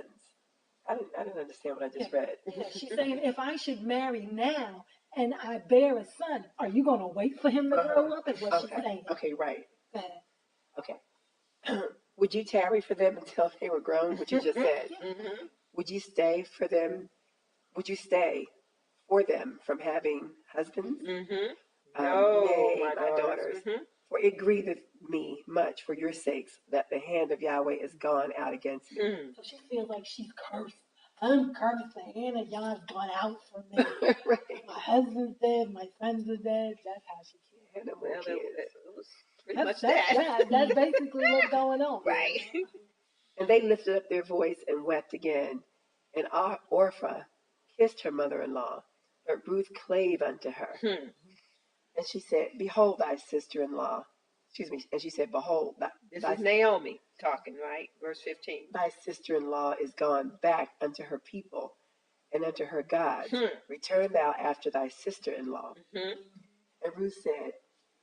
I didn't understand what I just read. Yeah, she's saying, if I should marry now and I bear a son, are you going to wait for him to grow up? Is what she's saying. Okay, right. Okay. Would you tarry for them until they were grown, what you just said? Mm-hmm. Would you stay for them? Would you stay for them from having husbands? Mm-hmm. Nay, my daughters. daughters. Mm-hmm. For it grieveth me much for your sakes that the hand of Yahweh is gone out against me. Mm. So she feels like she's cursed. I'm cursed. The hand of Yah's gone out from me. Right. My husband's dead. My sons are dead. That's how she feels. And the Well, kids. it was pretty much that. That's basically what's going on. Right. And they lifted up their voice and wept again. And Orpah kissed her mother-in-law, but Ruth clave unto her. Hmm. And she said, Behold thy sister-in-law. Excuse me. And she said, Behold, This is Naomi talking, right? Verse 15. thy sister-in-law is gone back unto her people and unto her gods. Return thou after thy sister-in-law. Mm-hmm. And Ruth said,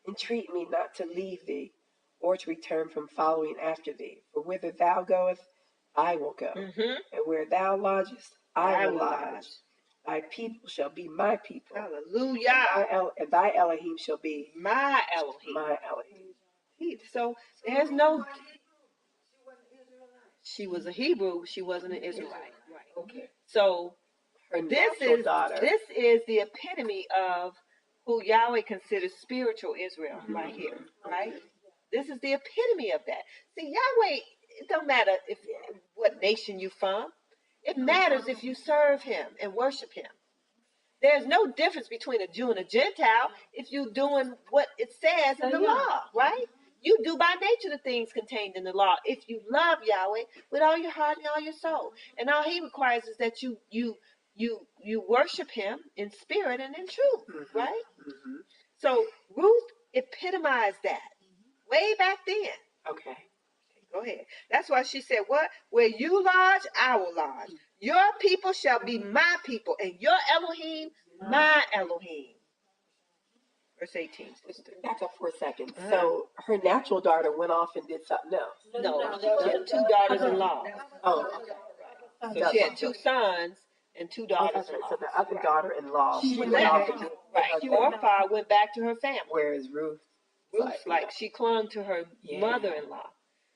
Entreat me not to leave thee, or to return from following after thee. For whither thou goest, I will go. Mm-hmm. And where thou lodgest, I will lodge. lodge. Thy people shall be my people. Hallelujah. And thy Elohim shall be My Elohim. my Elohim. So there's no. She was a Hebrew. She wasn't an Israelite. Right. Okay. So Her this natural is daughter. this is the epitome of who Yahweh considers spiritual Israel right here. Right. This is the epitome of that. See, Yahweh. It don't matter if what nation you from. It matters if you serve Him and worship Him. There's no difference between a Jew and a Gentile if you're doing what it says in the law, right? You do by nature the things contained in the law if you love Yahweh with all your heart and all your soul. And all He requires is that you worship Him in spirit and in truth, right? Mm-hmm. So Ruth epitomized that way back then. Okay. Go ahead. That's why she said, what? Where you lodge, I will lodge. Your people shall be my people, and your Elohim, my Elohim. Verse 18, sister. Back up for a second. So her natural daughter went off and did something else. No, she had two daughters-in-law. Oh, So she had two sons and two okay. daughters-in-law. So the other daughter-in-law, She went left. off and did Right. Orpah went back to her family. Whereas Ruth, Ruth, she clung to her mother-in-law.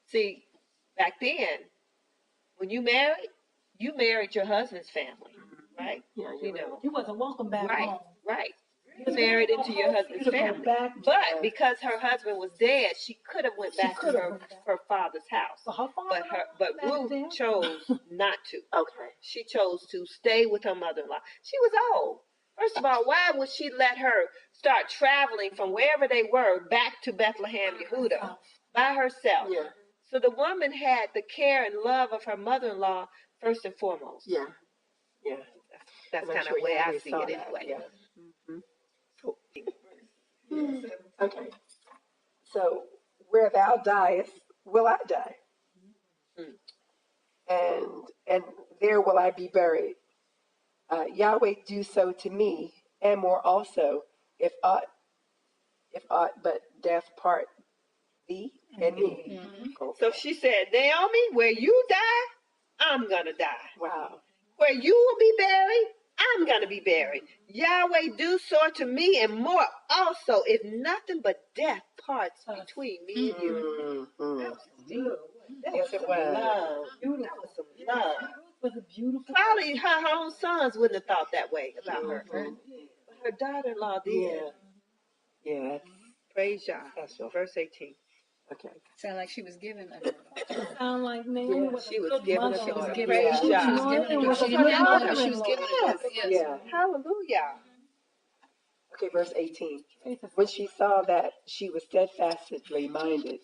See, back then, when you married your husband's family, right? Yeah, You know. You wasn't welcome back home. Right. married into your husband's family. But because her husband was dead, she could have went back to her father's house. But Ruth chose not to. Okay. She chose to stay with her mother-in-law. She was old. First of all, why would she let her start traveling from wherever they were back to Bethlehem, Yehuda, by herself? Yeah. So the woman had the care and love of her mother-in-law first and foremost. Yeah. Yeah. That's And I'm kind sure of the way I Yahweh see saw it that, anyway. Yeah. Okay. So where thou diest, will I die, and there will I be buried. Yahweh do so to me, and more also, if aught but death part thee and me. Okay. So she said, Naomi, where you die, I'm going to die. Wow. Where you will be buried, I'm going to be buried. Yahweh do so to me and more also, if nothing but death parts between me and you. Mm-hmm. That Yes, it was. love. That was some love. Was a beautiful. Probably her own sons wouldn't have thought that way about her. Mhm. But her daughter-in-law did. Yeah. Yeah. Praise Yah. Special. Verse 18. Okay. Sound like she was given a daughter. Sound like Naomi was She a was good given a mother. daughter. She was given Praise a Yah. She was given a daughter. She didn't have one, but she was given a daughter. Yes. Yeah. Hallelujah. Okay, verse 18. When she saw that she was steadfastly minded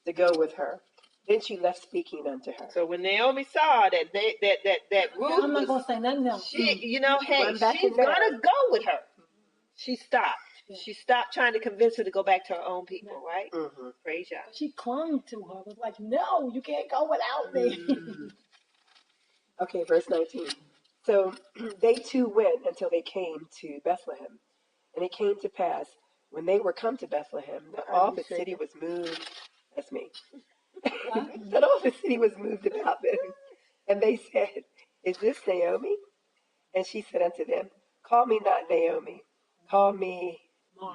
to go with her, then she left speaking unto her. So when Naomi saw that Ruth I'm not was, gonna say nothing else. hey, Run back she's in there. gonna go with her. She stopped. She stopped trying to convince her to go back to her own people, right? Mm-hmm. Praise Yah. She clung to her. Was like, no, you can't go without me. Okay, verse 19. So they two went until they came to Bethlehem. And it came to pass, when they were come to Bethlehem, that all the city was moved. That's me. That all the city was moved about them. And they said, Is this Naomi? And she said unto them, Call me not Naomi, call me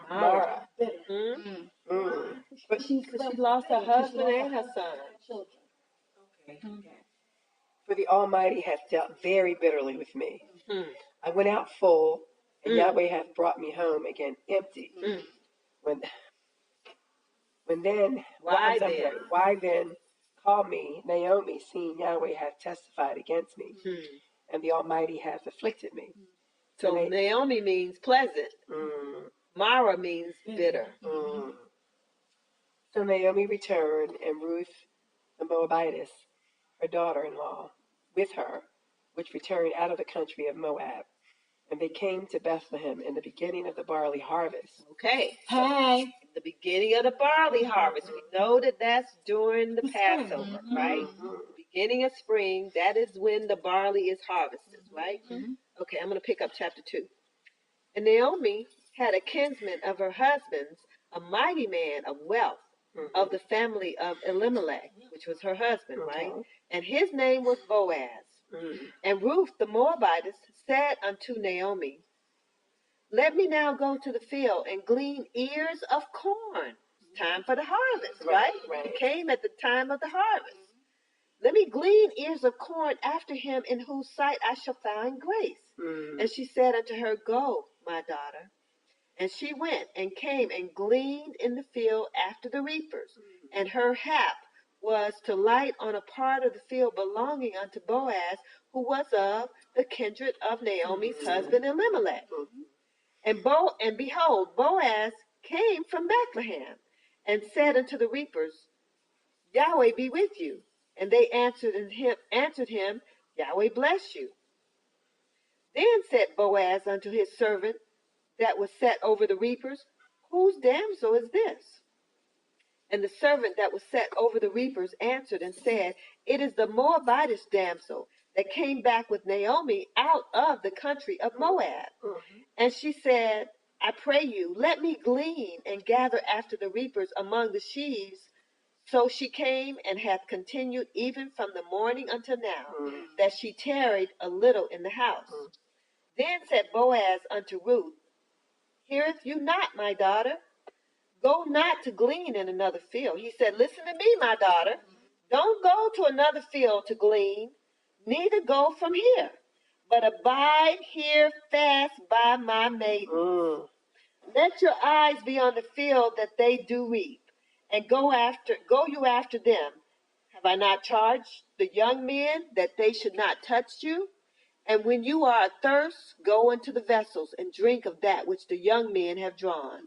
Mara. Mm-hmm. But She lost her husband and her son. for the Almighty hath dealt very bitterly with me. Mm. I went out full, and Yahweh hath brought me home again empty. When then, Why then? Why then call me Naomi, seeing Yahweh hath testified against me, and the Almighty hath afflicted me? So Naomi means pleasant. Mara means bitter. So Naomi returned, and Ruth the Moabitess, her daughter-in-law, with her, which returned out of the country of Moab. And they came to Bethlehem in the beginning of the barley harvest. Okay. Hey. The beginning of the barley harvest. We know that that's during the Passover, right? Beginning of spring, that is when the barley is harvested, right? Okay, I'm going to pick up chapter 2. And Naomi had a kinsman of her husband's, a mighty man of wealth, of the family of Elimelech, which was her husband, right? And his name was Boaz. And Ruth the Moabitess said unto Naomi, Let me now go to the field and glean ears of corn. It's time for the harvest, right? It came at the time of the harvest. Let me glean ears of corn after him in whose sight I shall find grace. And she said unto her, Go, my daughter. And she went and came and gleaned in the field after the reapers. And her hap was to light on a part of the field belonging unto Boaz, who was of the kindred of Naomi's husband Elimelech. And behold, Boaz came from Bethlehem, and said unto the reapers, Yahweh be with you. And they answered him, Yahweh bless you. Then said Boaz unto his servant that was set over the reapers, Whose damsel is this? And the servant that was set over the reapers answered and said, It is the Moabitess damsel that came back with Naomi out of the country of Moab. And she said, I pray you, let me glean and gather after the reapers among the sheaves. So she came and hath continued even from the morning until now, that she tarried a little in the house. Then said Boaz unto Ruth, Heareth you not, my daughter? Go not to glean in another field. He said, Listen to me, my daughter. Don't go to another field to glean, neither go from here, but abide here fast by my maiden. Let your eyes be on the field that they do reap, and go you after them. Have I not charged the young men that they should not touch you? And when you are athirst, go into the vessels and drink of that which the young men have drawn.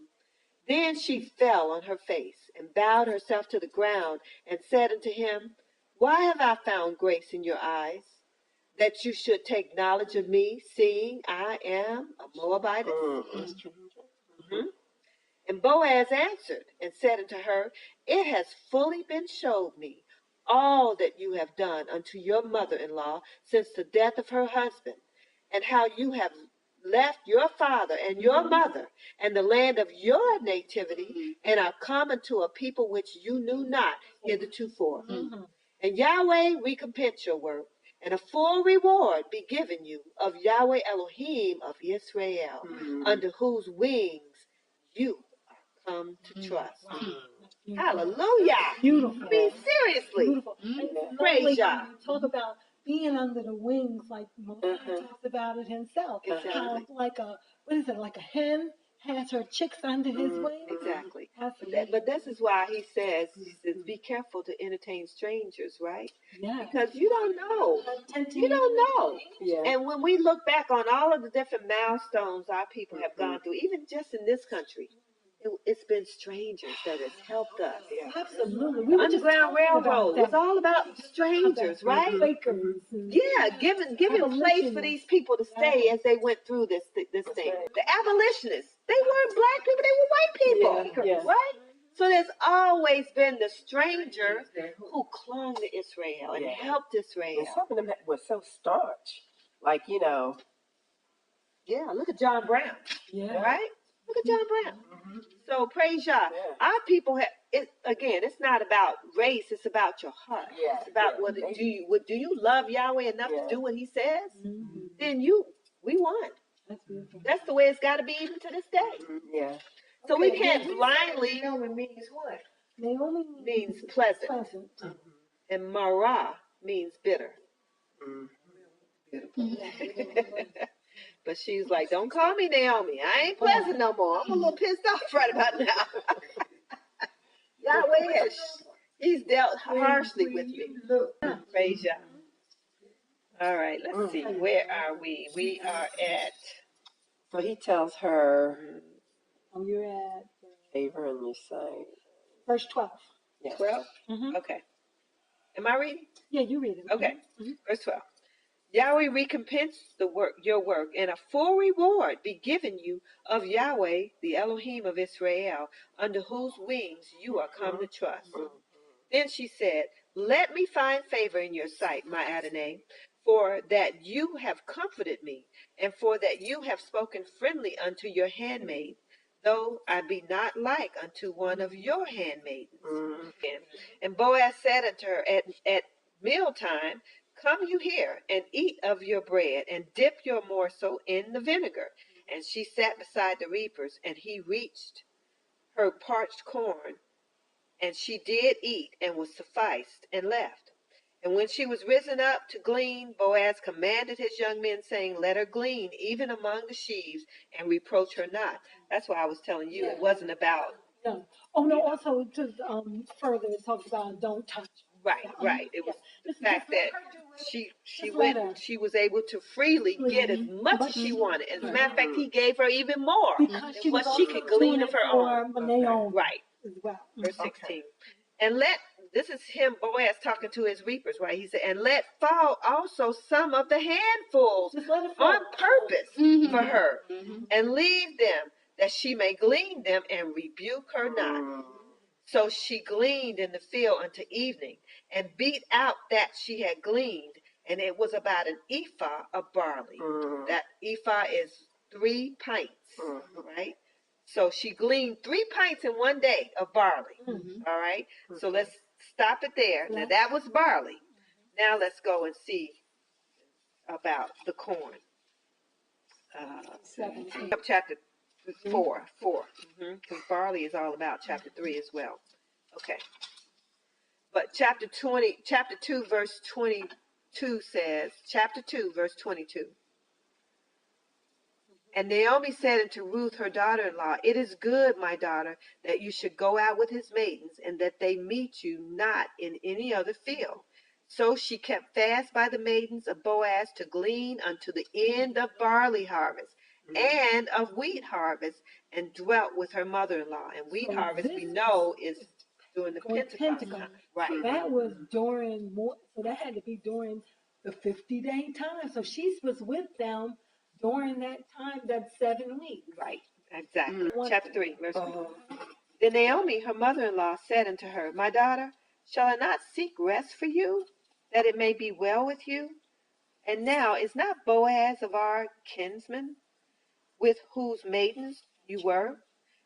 Then she fell on her face and bowed herself to the ground and said unto him, Why have I found grace in your eyes, that you should take knowledge of me, seeing I am a Moabitess? Mhm. And Boaz answered and said unto her, It has fully been showed me all that you have done unto your mother-in-law since the death of her husband, and how you have left your father and your mother and the land of your nativity, and are come unto a people which you knew not heretofore. And Yahweh recompense your work, and a full reward be given you of Yahweh Elohim of Israel, under whose wings you come to trust. Hallelujah. Beautiful. I mean, seriously. Beautiful. And it's Praise lovely Yah. how you talk about being under the wings, like Moses talks about it himself. Exactly. How like like a hen has her chicks under his wings. Exactly. Absolutely. But this is why he says, be careful to entertain strangers, right? Yeah. Because you don't know. You don't know. Yeah. And when we look back on all of the different milestones our people have gone through, even just in this country, it's been strangers that has helped us. Absolutely. The We were just Underground talking about Railroad was that. all about strangers, About right? Quakers and Yeah, giving place for these people to stay as they went through this thing. right. The abolitionists, they weren't black people, they were white people, Yeah. right? So there's always been the stranger who clung to Israel and helped Israel. And some of them were so staunch. Like, Yeah, look at John Brown, yeah. right? Look at John Brown. So praise Yah. Yeah. Our people have it again. It's not about race. It's about your heart. Yeah, It's about yeah. do you love Yahweh enough to do what He says? Then we won. That's beautiful. That's the way it's got to be even to this day. Yeah. So we can't blindly. Naomi means what? Naomi Means pleasant, pleasant. and Mara means bitter. But she's like, don't call me Naomi. I ain't pleasant no more. I'm a little pissed off right about now. Yahweh He's dealt harshly with me. Praise Yah. All right, let's see. Where are we? We are at. So he tells her, You're at favor in your sight. verse 12. Yes. 12? Okay. Am I reading? Yeah, you read it. Okay. Verse 12. Yahweh recompense your work, and a full reward be given you of Yahweh, the Elohim of Israel, under whose wings you are come to trust. Then she said, Let me find favor in your sight, my Adonai, for that you have comforted me, and for that you have spoken friendly unto your handmaid, though I be not like unto one of your handmaidens. And Boaz said unto her at mealtime, Come you here, and eat of your bread, and dip your morsel in the vinegar. And she sat beside the reapers, and he reached her parched corn, and she did eat, and was sufficed, and left. And when she was risen up to glean, Boaz commanded his young men, saying, Let her glean, even among the sheaves, and reproach her not. That's why I was telling you, it wasn't about... No. Oh, no, also, to further, it talks about don't touch. Right. It was the fact that she was able to freely get as much as she wanted. As a matter of fact, he gave her even more than what she could glean of her own. Right. As well. Verse 16. And this is him, Boaz, talking to his reapers, right? He said, and let fall also some of the handfuls on purpose for her, and leave them, that she may glean them, and rebuke her not. So she gleaned in the field unto evening, and beat out that she had gleaned, and it was about an ephah of barley. That ephah is 3 pints, right? So she gleaned 3 pints in one day of barley, all right? So let's stop it there. Now that was barley. Now let's go and see about the corn. Chapter 4, because barley is all about chapter 3 as well. Okay. But chapter 2, verse 22 says, chapter 2, verse 22. And Naomi said unto Ruth, her daughter-in-law, It is good, my daughter, that you should go out with his maidens, and that they meet you not in any other field. So she kept fast by the maidens of Boaz to glean unto the end of barley harvest and of wheat harvest, and dwelt with her mother-in-law. And wheat So harvest, this we know, is during the during Pentecost Pentecost. time. Right. That was during more, so that had to be during the 50-day time. So she was with them during that time, that 7 weeks. Right. Exactly. Mm. Chapter 3, verse 1. Then Naomi, her mother-in-law, said unto her, My daughter, shall I not seek rest for you, that it may be well with you? And now is not Boaz of our kinsmen, with whose maidens you were?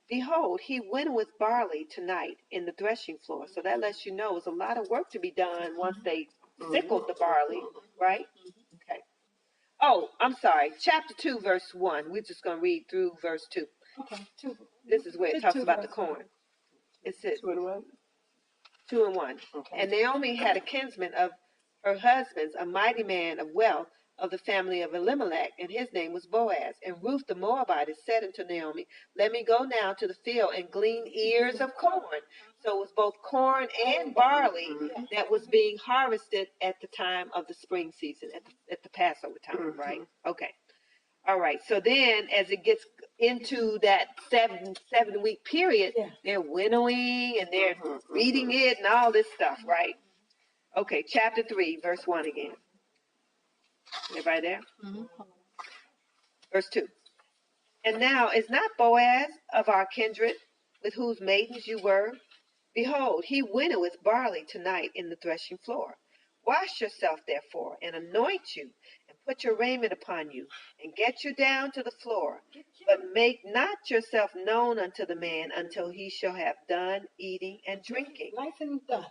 Behold, he winnoweth barley tonight in the threshing floor. So that lets you know it's a lot of work to be done once they sickled the barley, right? Okay. Oh, I'm sorry. Chapter 2, verse 1. We're just going to read through verse 2. Okay, two. This is where it talks about the corn. It says 2 and 1. Okay. And Naomi had a kinsman of her husband's, a mighty man of wealth of the family of Elimelech, and his name was Boaz. And Ruth the Moabitess said unto Naomi, Let me go now to the field and glean ears of corn. So it was both corn and barley that was being harvested at the time of the spring season, at the Passover time, right? Okay. All right. So then as it gets into that seven week period, they're winnowing and they're beating it and all this stuff, right? Okay, chapter 3, verse 1 again. Everybody there? Verse 2. And now is not Boaz of our kindred, with whose maidens you were? Behold, he winnoweth barley tonight in the threshing floor. Wash yourself, therefore, and anoint you, and put your raiment upon you, and get you down to the floor. But make not yourself known unto the man until he shall have done eating and drinking. Nice and done.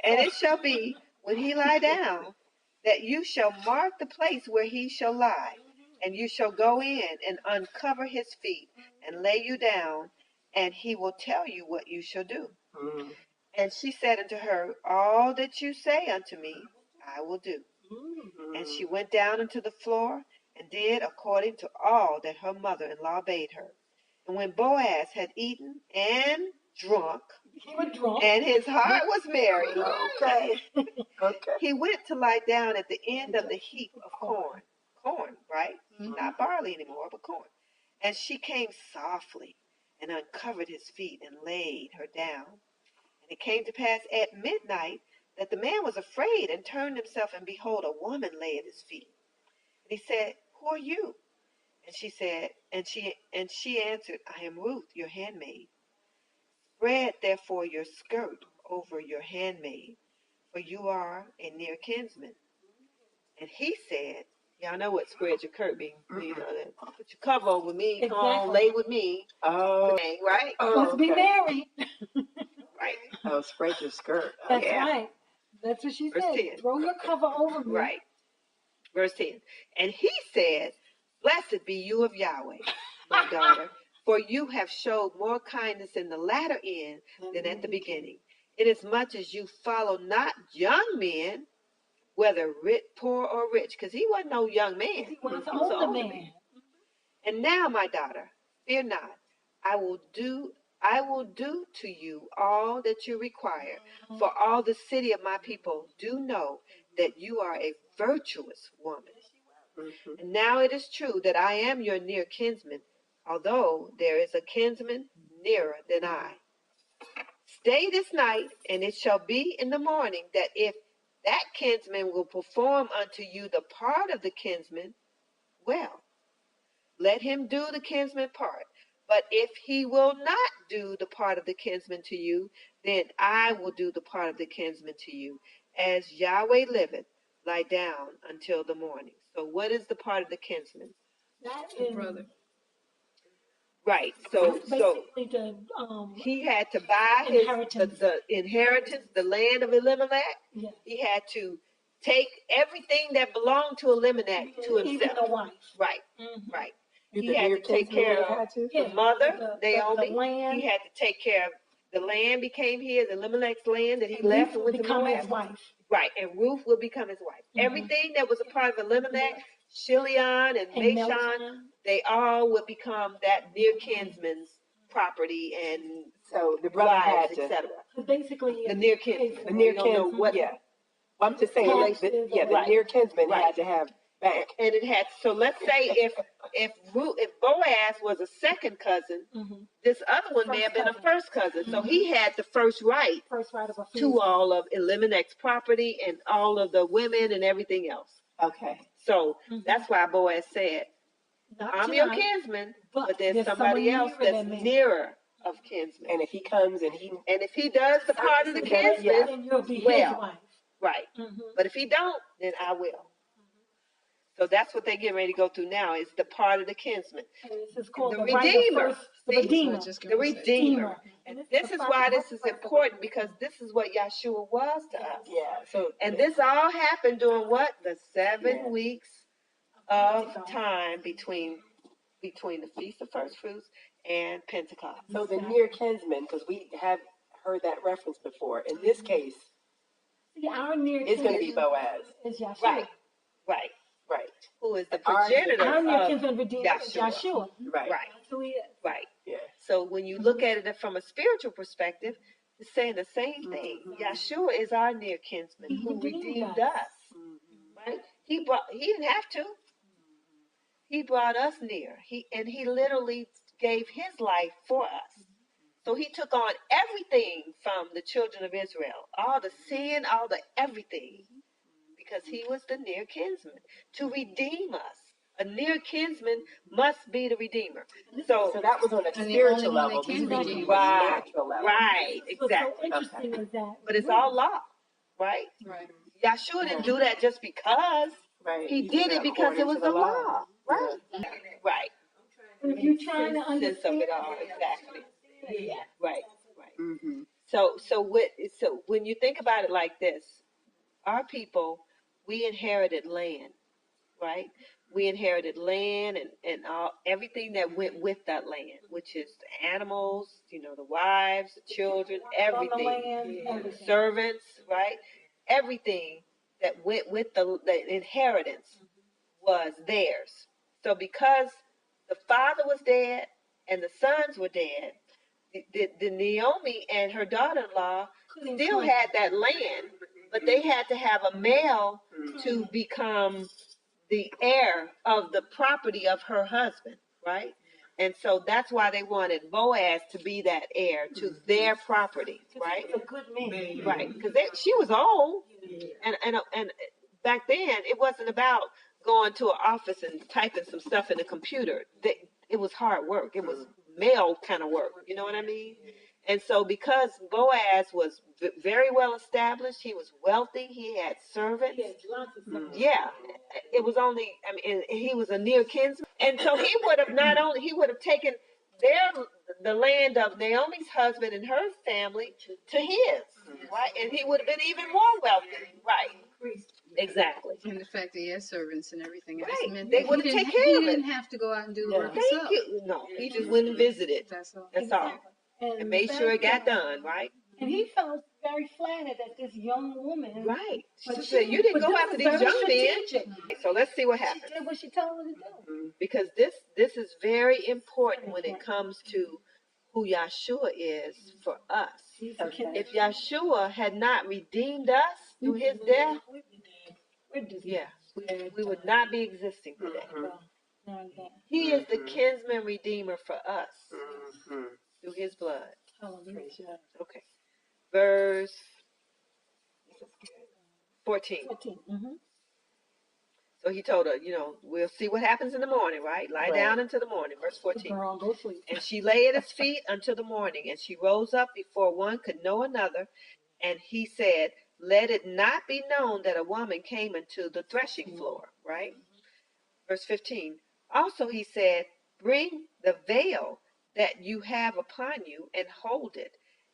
And it shall be, when he lie down, that you shall mark the place where he shall lie, and you shall go in and uncover his feet, and lay you down, and he will tell you what you shall do. And she said unto her, All that you say unto me, I will do. And she went down into the floor, and did according to all that her mother-in-law bade her. And when Boaz had eaten and drunk, He was drunk. and his heart was merry, Okay. he went to lie down at the end of the heap of corn. Corn, right? Not barley anymore, but corn. And she came softly and uncovered his feet and laid her down. And it came to pass at midnight that the man was afraid and turned himself, and behold, a woman lay at his feet. And he said, Who are you? And she said, and she answered, I am Ruth, your handmaid. Spread therefore your skirt over your handmaid, for you are a near kinsman. And he said, y'all know what spread your skirt means, you know, that put your cover over me, come on, lay with me, right? Let's be married. Right. Oh, spread your skirt. That's Yeah. right. That's what she Verse said. 10. Throw your cover over me. Right. Verse 10. And he said, Blessed be you of Yahweh, my daughter, for you have showed more kindness in the latter end than at the beginning, inasmuch as you follow not young men, whether rich, poor, or rich, because he wasn't no young man. He was an He was older man. And now, my daughter, fear not. I will do to you all that you require, for all the city of my people do know that you are a virtuous woman. And now it is true that I am your near kinsman, although there is a kinsman nearer than I. Stay this night, and it shall be in the morning that if that kinsman will perform unto you the part of the kinsman, well, let him do the kinsman part. But if he will not do the part of the kinsman to you, then I will do the part of the kinsman to you. As Yahweh liveth, lie down until the morning. So what is the part of the kinsman? That is brother. Right. So basically the he had to buy the inheritance, the land of Elimelech. yeah. He had to take everything that belonged to Elimelech to himself. Even the wife. Right. Mm-hmm. Right. You He the had near to take kinsman care that of had to? the mother, Naomi. The land. He had to take care of the land became his, Elimelech's land that he And left Ruth and would went to become Moab. his wife. Right, and Ruth will become his wife. Mhm. Everything that was a part of Elimelech, Chilion and And Machon, Melchon. they all would become that near kinsman's property and So the brother had wives, to. etc. So basically, The near kinsman. The near We don't know kinsman. what. Yeah. Well, I'm just saying. Taxes The Right. near kinsman Right. had to have back. And it had. So let's say if Boaz was a second cousin, Mhm. this other one may First have been cousin. a first cousin. So he had the first right First right of a to all of Elimelech's property and all of the women and everything else. Okay. So Mhm. that's why Boaz said, Not I'm your tonight, kinsman, but but there's there's somebody someone else nearer that's than me. nearer of kinsman. And if he comes and And if he does the part of the kinsman, Yeah. then you'll be well. his wife. right. Mhm. But if he don't, then I will. So that's what they're getting ready to go through now, is the part of the kinsman. And this is called The the right of Redeemer. first, the See? Redeemer. The Redeemer. And this is why this is important, because because this is what Yahshua was to us. Yeah. So And this all happened during what? The 7 Yeah. weeks of time between the Feast of First Fruits and Pentecost. So the near kinsman, because we have heard that reference before. In this case, see, our near it's going to be kinsman Boaz. is Yahshua. Right. Right. Right. Who is the Our progenitor Our near of kinsman redeemer is Yahshua. Yahshua. Right. Right. That's who he is. Right. Yeah. So when you look at it from a spiritual perspective, it's saying the same thing. Yahshua is our near kinsman He who redeemed redeemed us. us. Right? He didn't have to. He brought us near. He literally gave his life for us. So he took on everything from the children of Israel, all the sin, all the everything, because he was the near kinsman to redeem us. A near kinsman must be the redeemer. So that was on a And the spiritual only one level. that can He's redeem redeeming us. on a right, natural level. right, What's exactly. so interesting is that. But it's all law, right? Right. Yahshua didn't do that just because. Right. He did it because it was the law. Right. Right. And if you're trying to Sense of understand it all, exactly. Yeah. Right. Right. Mm-hmm. So when you think about it like this, our people, we inherited land, right? We inherited land and everything that went with that land, which is the animals, the wives, the children, On the everything, land, everything. servants, right? Everything that went with the inheritance was theirs. So because the father was dead and the sons were dead, the Naomi and her daughter-in-law still had that land, but they had to have a male to become the heir of the property of her husband, right? And so that's why they wanted Boaz to be that heir to their property, right? It's a good man. Right, because she was old, and back then it wasn't about going to an office and typing some stuff in a computer. It was hard work. It was male kind of work. You know what I mean? And so because Boaz was very well established, he was wealthy, he had servants. Yeah, it was only, and he was a near kinsman. And so he would have taken the land of Naomi's husband and her family to his, right? And he would have been even more wealthy, right? Exactly. And the fact that he has servants and everything else Right. meant They that would've he didn't, taken care of he it. didn't have to go out and do the work Thank himself. you. No, he just went and visited. That's all. That's all. And made sure it got done, right? And he felt very flattered that this young woman. Right. She But said, you didn't go after these young men. strategic. So let's see what She happens. did what she told her to do. Because this is very important when it comes to who Yahshua is for us. Okay. If Yahshua had not redeemed us through his death, yeah, we would not be existing today. He is the kinsman redeemer for us through his blood. Okay. Verse 14. So he told her, we'll see what happens in the morning, right? Lie down until the morning. Verse 14. Girl, go sleep. And she lay at his feet until the morning, and she rose up before one could know another. And he said, let it not be known that a woman came into the threshing floor, right? Verse 15. Also he said, bring the veil that you have upon you and hold it.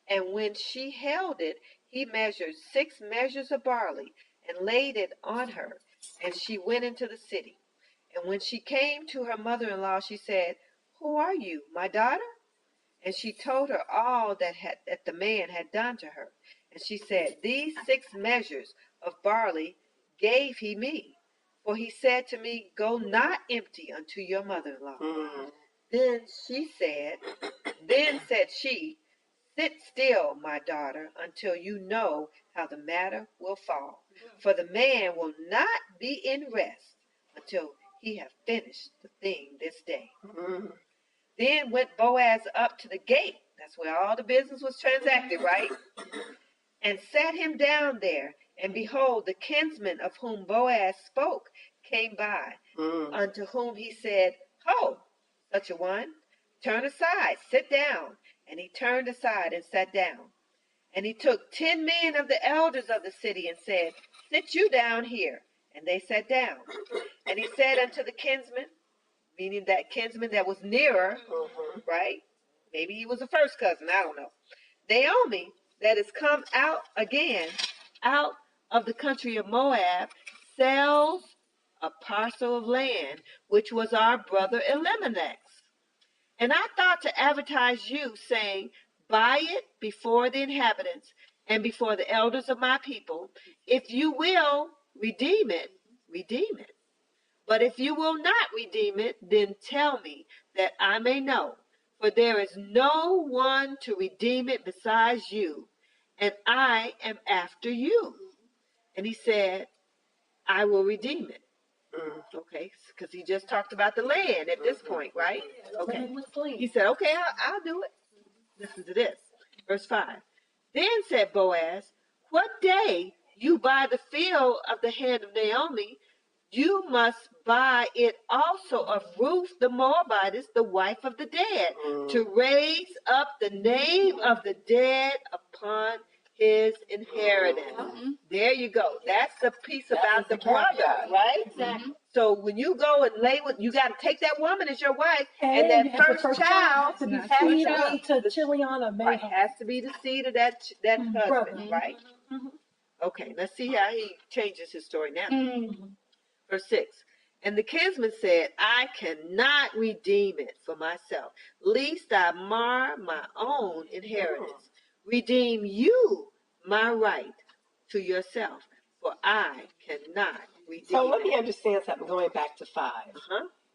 And when she held it, he measured 6 measures of barley and laid it on her. And she went into the city. And when she came to her mother-in-law, she said, who are you, my daughter? And she told her all that the man had done to her. And she said, these 6 measures of barley gave he me, For he said to me, go not empty unto your mother-in-law. Then said she, sit still, my daughter, until you know how the matter will fall. For the man will not be in rest until he have finished the thing this day. Then went Boaz up to the gate. That's where all the business was transacted, right? And sat him down there. And behold, the kinsman of whom Boaz spoke came by, unto whom he said, ho, such a one, turn aside, sit down. And he turned aside and sat down. And he took 10 men of the elders of the city and said, sit you down here. And they sat down. And he said unto the kinsman, meaning that kinsman that was nearer, right? Maybe he was a first cousin, I don't know. Naomi, that is come out again, out of the country of Moab, sells a parcel of land, which was our brother Elimelech's. And I thought to advertise you, saying, buy it before the inhabitants and before the elders of my people. If you will redeem it, redeem it. But if you will not redeem it, then tell me, that I may know. For there is no one to redeem it besides you, and I am after you. And he said, I will redeem it. Okay, because he just talked about the land at this point, right? Okay. He said, okay, I'll do it. Listen to this. Verse 5. Then said Boaz, what day you buy the field of the hand of Naomi, you must buy it also of Ruth the Moabitess, the wife of the dead, to raise up the name of the dead upon his inheritance. There you go. That's the piece about the brother, right? Exactly. So when you go and lay with, you got to take that woman as your wife, and And that first child to be has to seed be unto Chiliana right, Mayhaw. has to be the seed of that husband, Brother. right? Okay, let's see how he changes his story now. Verse 6. And the kinsman said, I cannot redeem it for myself, lest I mar my own inheritance. Redeem you my right to yourself, for I cannot redeem So let it. me understand something going back to 5.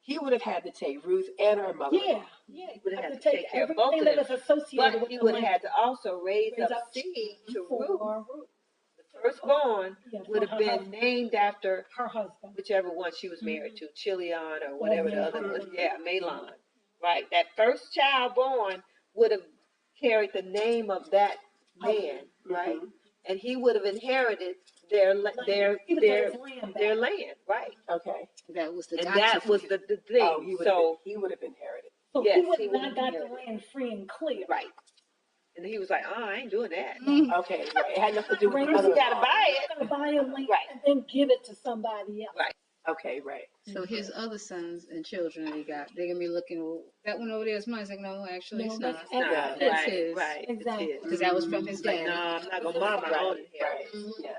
He would have had to take Ruth and her mother. Yeah. He would have Have had to to take care of both everything of them. that is associated But with he the would have land. had to also raise up seed to Ruth. Ruth. The firstborn Yeah, would have her been husband. named after Her husband. whichever one she was married to, Chilion or whatever the other Mahlon. one. Yeah, Mahlon. Right. That first child born would have carried the name of that man, right? And he would have inherited their He would get his land back. land, right? Okay. That was the And gotcha that for was you. the thing. Oh, So he would have inherited. So yes, he would he have would not have got the inherited. land free and clear. Right. And he was like, oh, I ain't doing that. Okay, right. It had nothing to do with Right. the You mother-in-law. got to buy it. You're gonna buy a land Right. and then give it to somebody else. Right. Okay, right. So his other sons and children that he got, they're gonna be looking, well, that one over there is mine. It's like, no, actually, No, it's that's not. Nah, Yeah. It's right, his. right. Exactly. It's his. Because that was from his Like, daddy. no, I'm not going to buy my own inheritance. Yeah.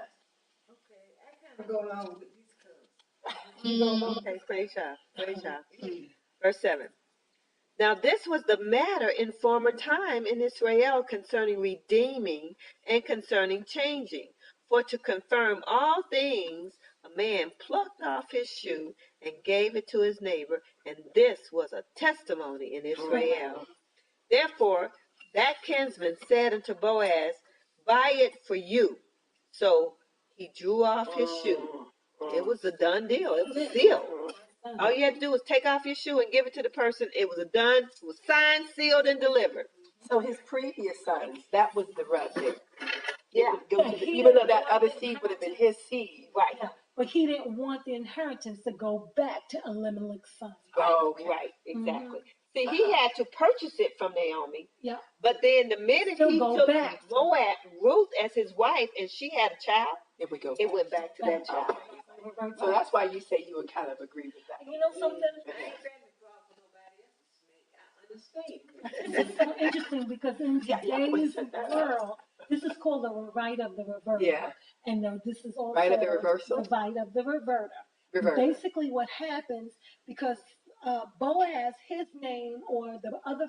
I kind of go along with these cousins. Okay, praise God. Praise God. Verse 7. Now this was the matter in former time in Israel concerning redeeming and concerning changing. For to confirm all things, a man plucked off his shoe and gave it to his neighbor, and this was a testimony in Israel. Therefore, that kinsman said unto Boaz, buy it for you. So he drew off his shoe. It was a done deal. It was sealed. All you had to do was take off your shoe and give it to the person. It was it was signed, sealed, and delivered. So his previous sons, that was the rub there. Yeah. Even though that other seed would have been his seed. Right. Yeah. But he didn't want the inheritance to go back to Elimelech's son. Oh, okay. Right, exactly. See, he had to purchase it from Naomi. Yeah. But then the minute Still he go took back. Ruth as his wife and she had a child, It would go it back. went back to that child. So that's why you say you would kind of agree with that. You know something? This is so interesting because in today's world, this is called the right of the reverter. Yeah. And this is also Right of the reversal? the right of the reverter. Reverter. Basically what happens, because Boaz, his name, or the other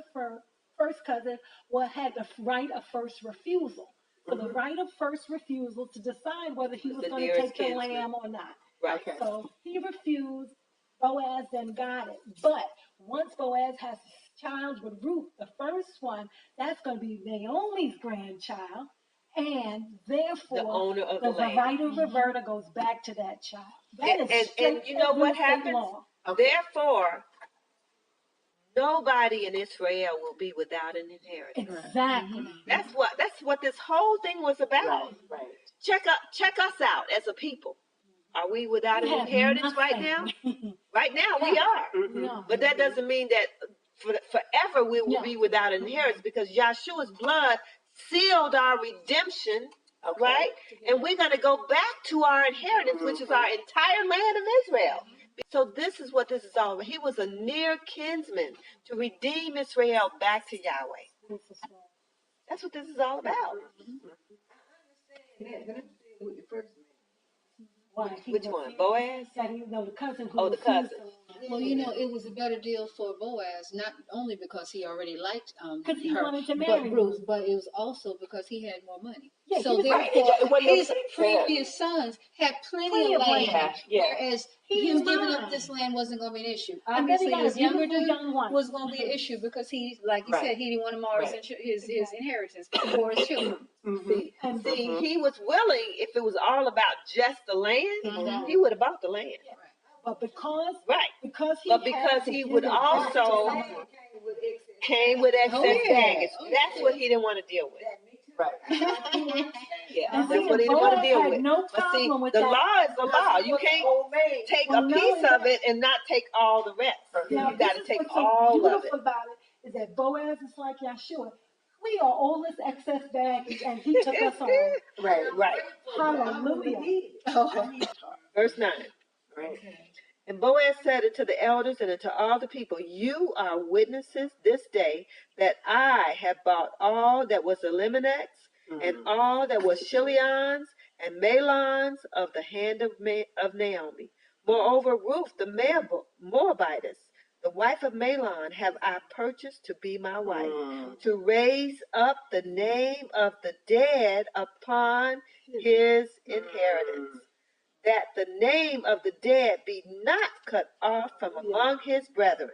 first cousin, had the right of first refusal. So the right of first refusal to decide whether he was The going to nearest take the kinsman. lamb or not. Right. Okay. So he refused. Boaz then got it. But once Boaz has a child with Ruth, the first one, that's going to be Naomi's grandchild. And therefore, The owner of the the land. right of reverter goes back to that child. That is And straight you know what real estate happens? law. Okay. Therefore, nobody in Israel will be without an inheritance. Exactly. That's what this whole thing was about. Right. Check us out as a people. Are we without We an have inheritance right now? nothing. Right now we Yeah. are. No. But that doesn't mean that forever we will No. be without an inheritance, because Yahshua's blood sealed our redemption, Okay. right? And we're going to go back to our inheritance, which is our entire land of Israel. So this is what this is all about. He was a near kinsman to redeem Israel back to Yahweh. That's what this is all about. With the first Why? He Which one? refused. Boaz? That he, no, the cousin who Oh, the refused cousin. to- Well, you know, it was a better deal for Boaz, not only because he already liked Because he her, wanted to but marry Ruth, Ruth. but it was also because he had more money. Yeah, So he was right. therefore, It wasn't his fair for him. previous sons had plenty Plenty of of land, land. Yeah. whereas He him was giving mine. up this land wasn't going to be an issue. And then he Obviously, got a his younger beautiful dude young wife. was going to be an issue because he, like you Right. said, he didn't want to mar Right. his Exactly. inheritance for his children. See, And he was willing, if it was all about just the land, Exactly. he would have bought the land. but because Right. he But had because to he give would it back to also someone, came with excess Oh, yeah. baggage. Oh, That's yeah. what he didn't want to deal with. Right. Yeah, And that's see, what he didn't want to Boaz deal had with. no But see, problem with the that. law is the law. You can't take Well, a not piece only of that- it and not take all the rest. Now, You got to this is take what's so all of beautiful it. about it is that Boaz is like Yahshua. We are all this excess baggage, and he took us on. Right. Right. Hallelujah. Verse 9. Right. And Boaz said unto the elders and unto all the people, you are witnesses this day that I have bought all that was Elimelech's and all that was Chilion's and Mahlon's of the hand of Naomi. Moreover, Ruth the Moabitess, the wife of Mahlon, have I purchased to be my wife, to raise up the name of the dead upon his inheritance, that the name of the dead be not cut off from among his brethren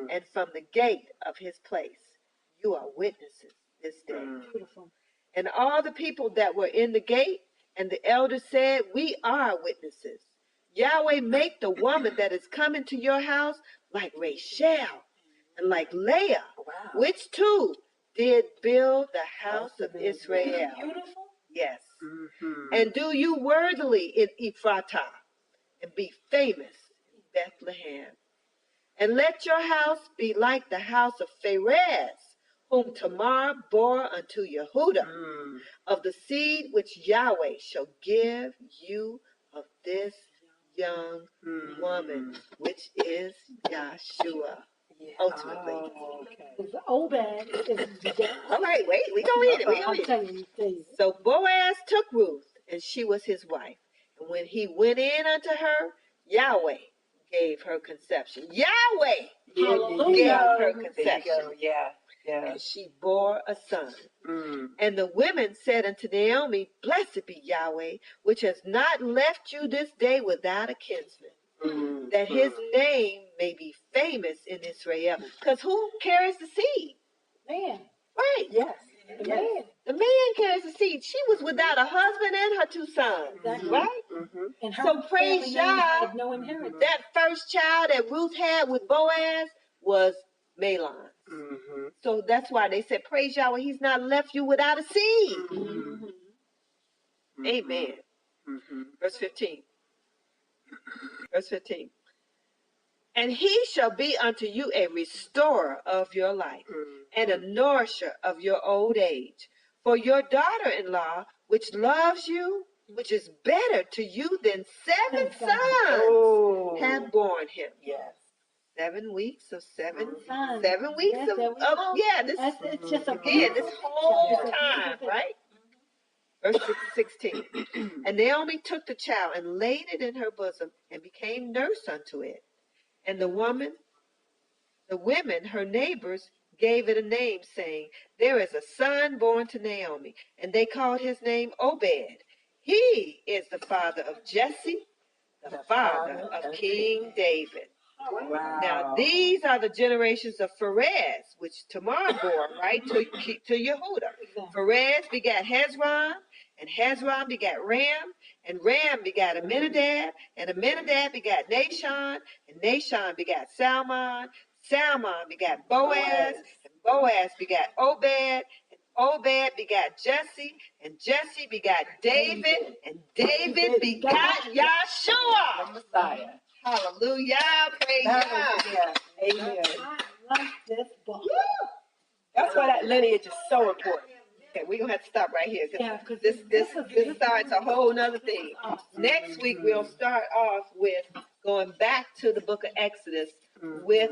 and from the gate of his place. You are witnesses this day. Beautiful. And all the people that were in the gate and the elders said, we are witnesses. Yahweh, make the woman that is coming to your house like Rachel and like Leah, which two did build the house of Israel. Beautiful. Yes. And do you worthily in Ephratah, and be famous in Bethlehem. And let your house be like the house of Pharez, whom Tamar bore unto Yehudah, of the seed which Yahweh shall give you of this young woman, which is Yahshua, ultimately. Oh, okay. It's Obed is the All right, wait, we gonna read it. We gonna I'm read it. telling you, David. So Boaz took Ruth, and she was his wife. And when he went in unto her, Yahweh gave her conception. Yahweh Hallelujah. gave her There you conception. go. Yeah. Yeah. And she bore a son. And the women said unto Naomi, blessed be Yahweh, which has not left you this day without a kinsman, that his name may be famous in Israel. Because who carries the seed? Man, Right. Yes. the Yes. man. The man carries the seed. She was without a husband and her two sons. Exactly. Right? And her So praise family Yah. had no inheritance. That first child that Ruth had with Boaz was Mahlon. So that's why they said, praise Yahweh, he's not left you without a seed. Amen. Verse 15. Verse 15. And he shall be unto you a restorer of your life and a nourisher of your old age. For your daughter-in-law, which loves you, which is better to you than 7 sons, have borne him. Yes. 7 weeks of 7 Sons. 7 weeks Yes, of there we go. this It's just a again, this whole It's a time, beautiful right? Verse 16. And Naomi took the child and laid it in her bosom and became nurse unto it. And the women, her neighbors, gave it a name, saying, there is a son born to Naomi. And they called his name Obed. He is the father of Jesse, the father of King David. Wow. Now, these are the generations of Perez, which Tamar bore, right, to Yehuda. Perez begat Hezron, and Hezron begat Ram, and Ram begat Amminadab, and Amminadab begat Nahshon, and Nahshon begat Salmon. Salmon begat Boaz, and Boaz begat Obed, and Obed begat Jesse, and Jesse begat David, and David begat Yahshua. The Messiah. Hallelujah. Praise God. Amen. I like this book. That's why that lineage is so important. Okay, we're going to have to stop right here Yeah, because 'cause this this starts a whole nother thing. Next week, we'll start off with going back to the book of Exodus with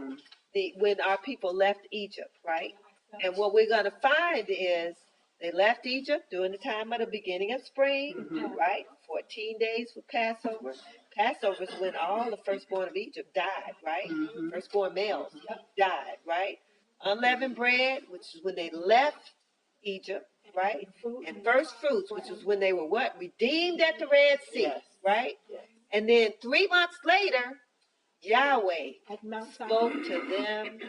when our people left Egypt, right? And what we're going to find is they left Egypt during the time of the beginning of spring, right? 14 days for Passover. Passover is when all the firstborn of Egypt died, right? Firstborn males died, right? Unleavened bread, which is when they left Egypt, right? And first fruits, which was when they were what? Redeemed at the Red Sea, right? And then 3 months later, Yahweh At Mount spoke to them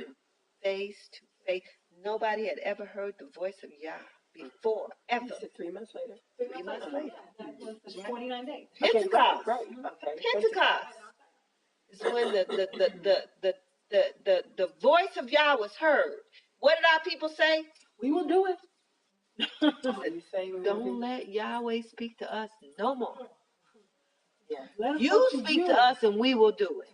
face to face. Nobody had ever heard the voice of Yah before, ever. 3 months later. 3 months later. That was 49 days. Pentecost. Right. Okay. Pentecost is when the voice of Yah was heard. What did our people say? We will do it. You say we will Don't let Yahweh speak to us no more. Yeah. You speak to us and we will do it.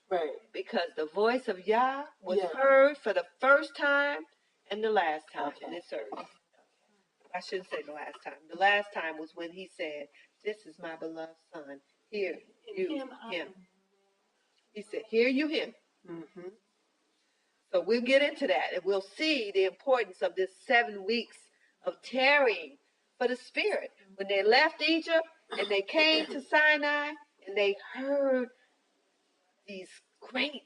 Right. Because the voice of Yah was Yeah. heard for the first time and the last time in Okay. this earth. I shouldn't say the last time. The last time was when he said, "This is my beloved son. Hear you him." He said, "Hear you him." Mm-hmm. So we'll get into that, and we'll see the importance of this 7 weeks of tarrying for the Spirit. When they left Egypt and they came to Sinai and they heard these great,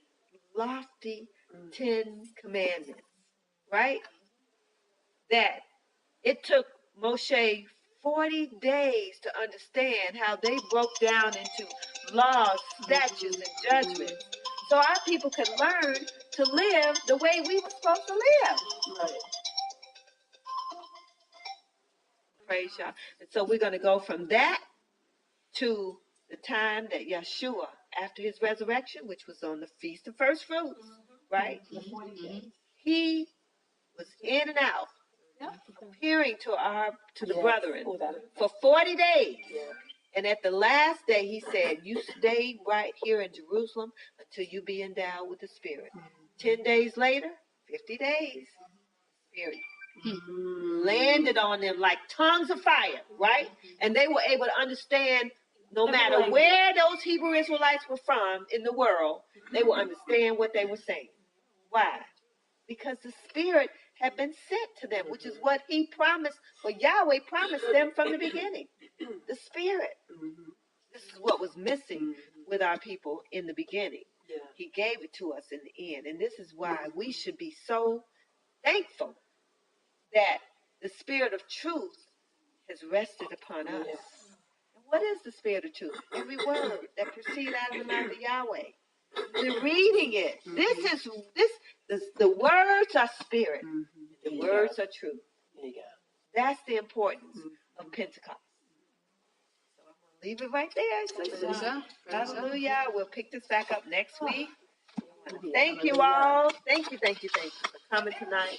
lofty 10 commandments, right? That it took Moshe 40 days to understand how they broke down into laws, statutes, and judgments. So our people could learn to live the way we were supposed to live. Right. Praise Yah. And so we're going to go from that to the time that Yeshua, after his resurrection, which was on the Feast of First Fruits, right? He was in and out, appearing to the brethren for 40 days. Yeah. And at the last day, he said, "You stay right here in Jerusalem until you be endowed with the Spirit." 10 days later, 50 days, Spirit landed on them like tongues of fire, right? And they were able to understand, no matter where those Hebrew Israelites were from in the world, they would understand what they were saying. Why? Because the Spirit had been sent to them, which is what he promised, or Yahweh promised them from the beginning. The Spirit. This is what was missing with our people in the beginning. Yeah. He gave it to us in the end. And this is why we should be so thankful that the Spirit of truth has rested upon us. Yes. And what is the Spirit of truth? Every word that proceeds out of the mouth of Yahweh. We're reading it. The words are spirit. The words are truth. There you go. That's the importance of Pentecost. So I'm going to leave it right there. Praise Yah. Hallelujah. We'll pick this back up next week. Thank you all. Thank you for coming tonight.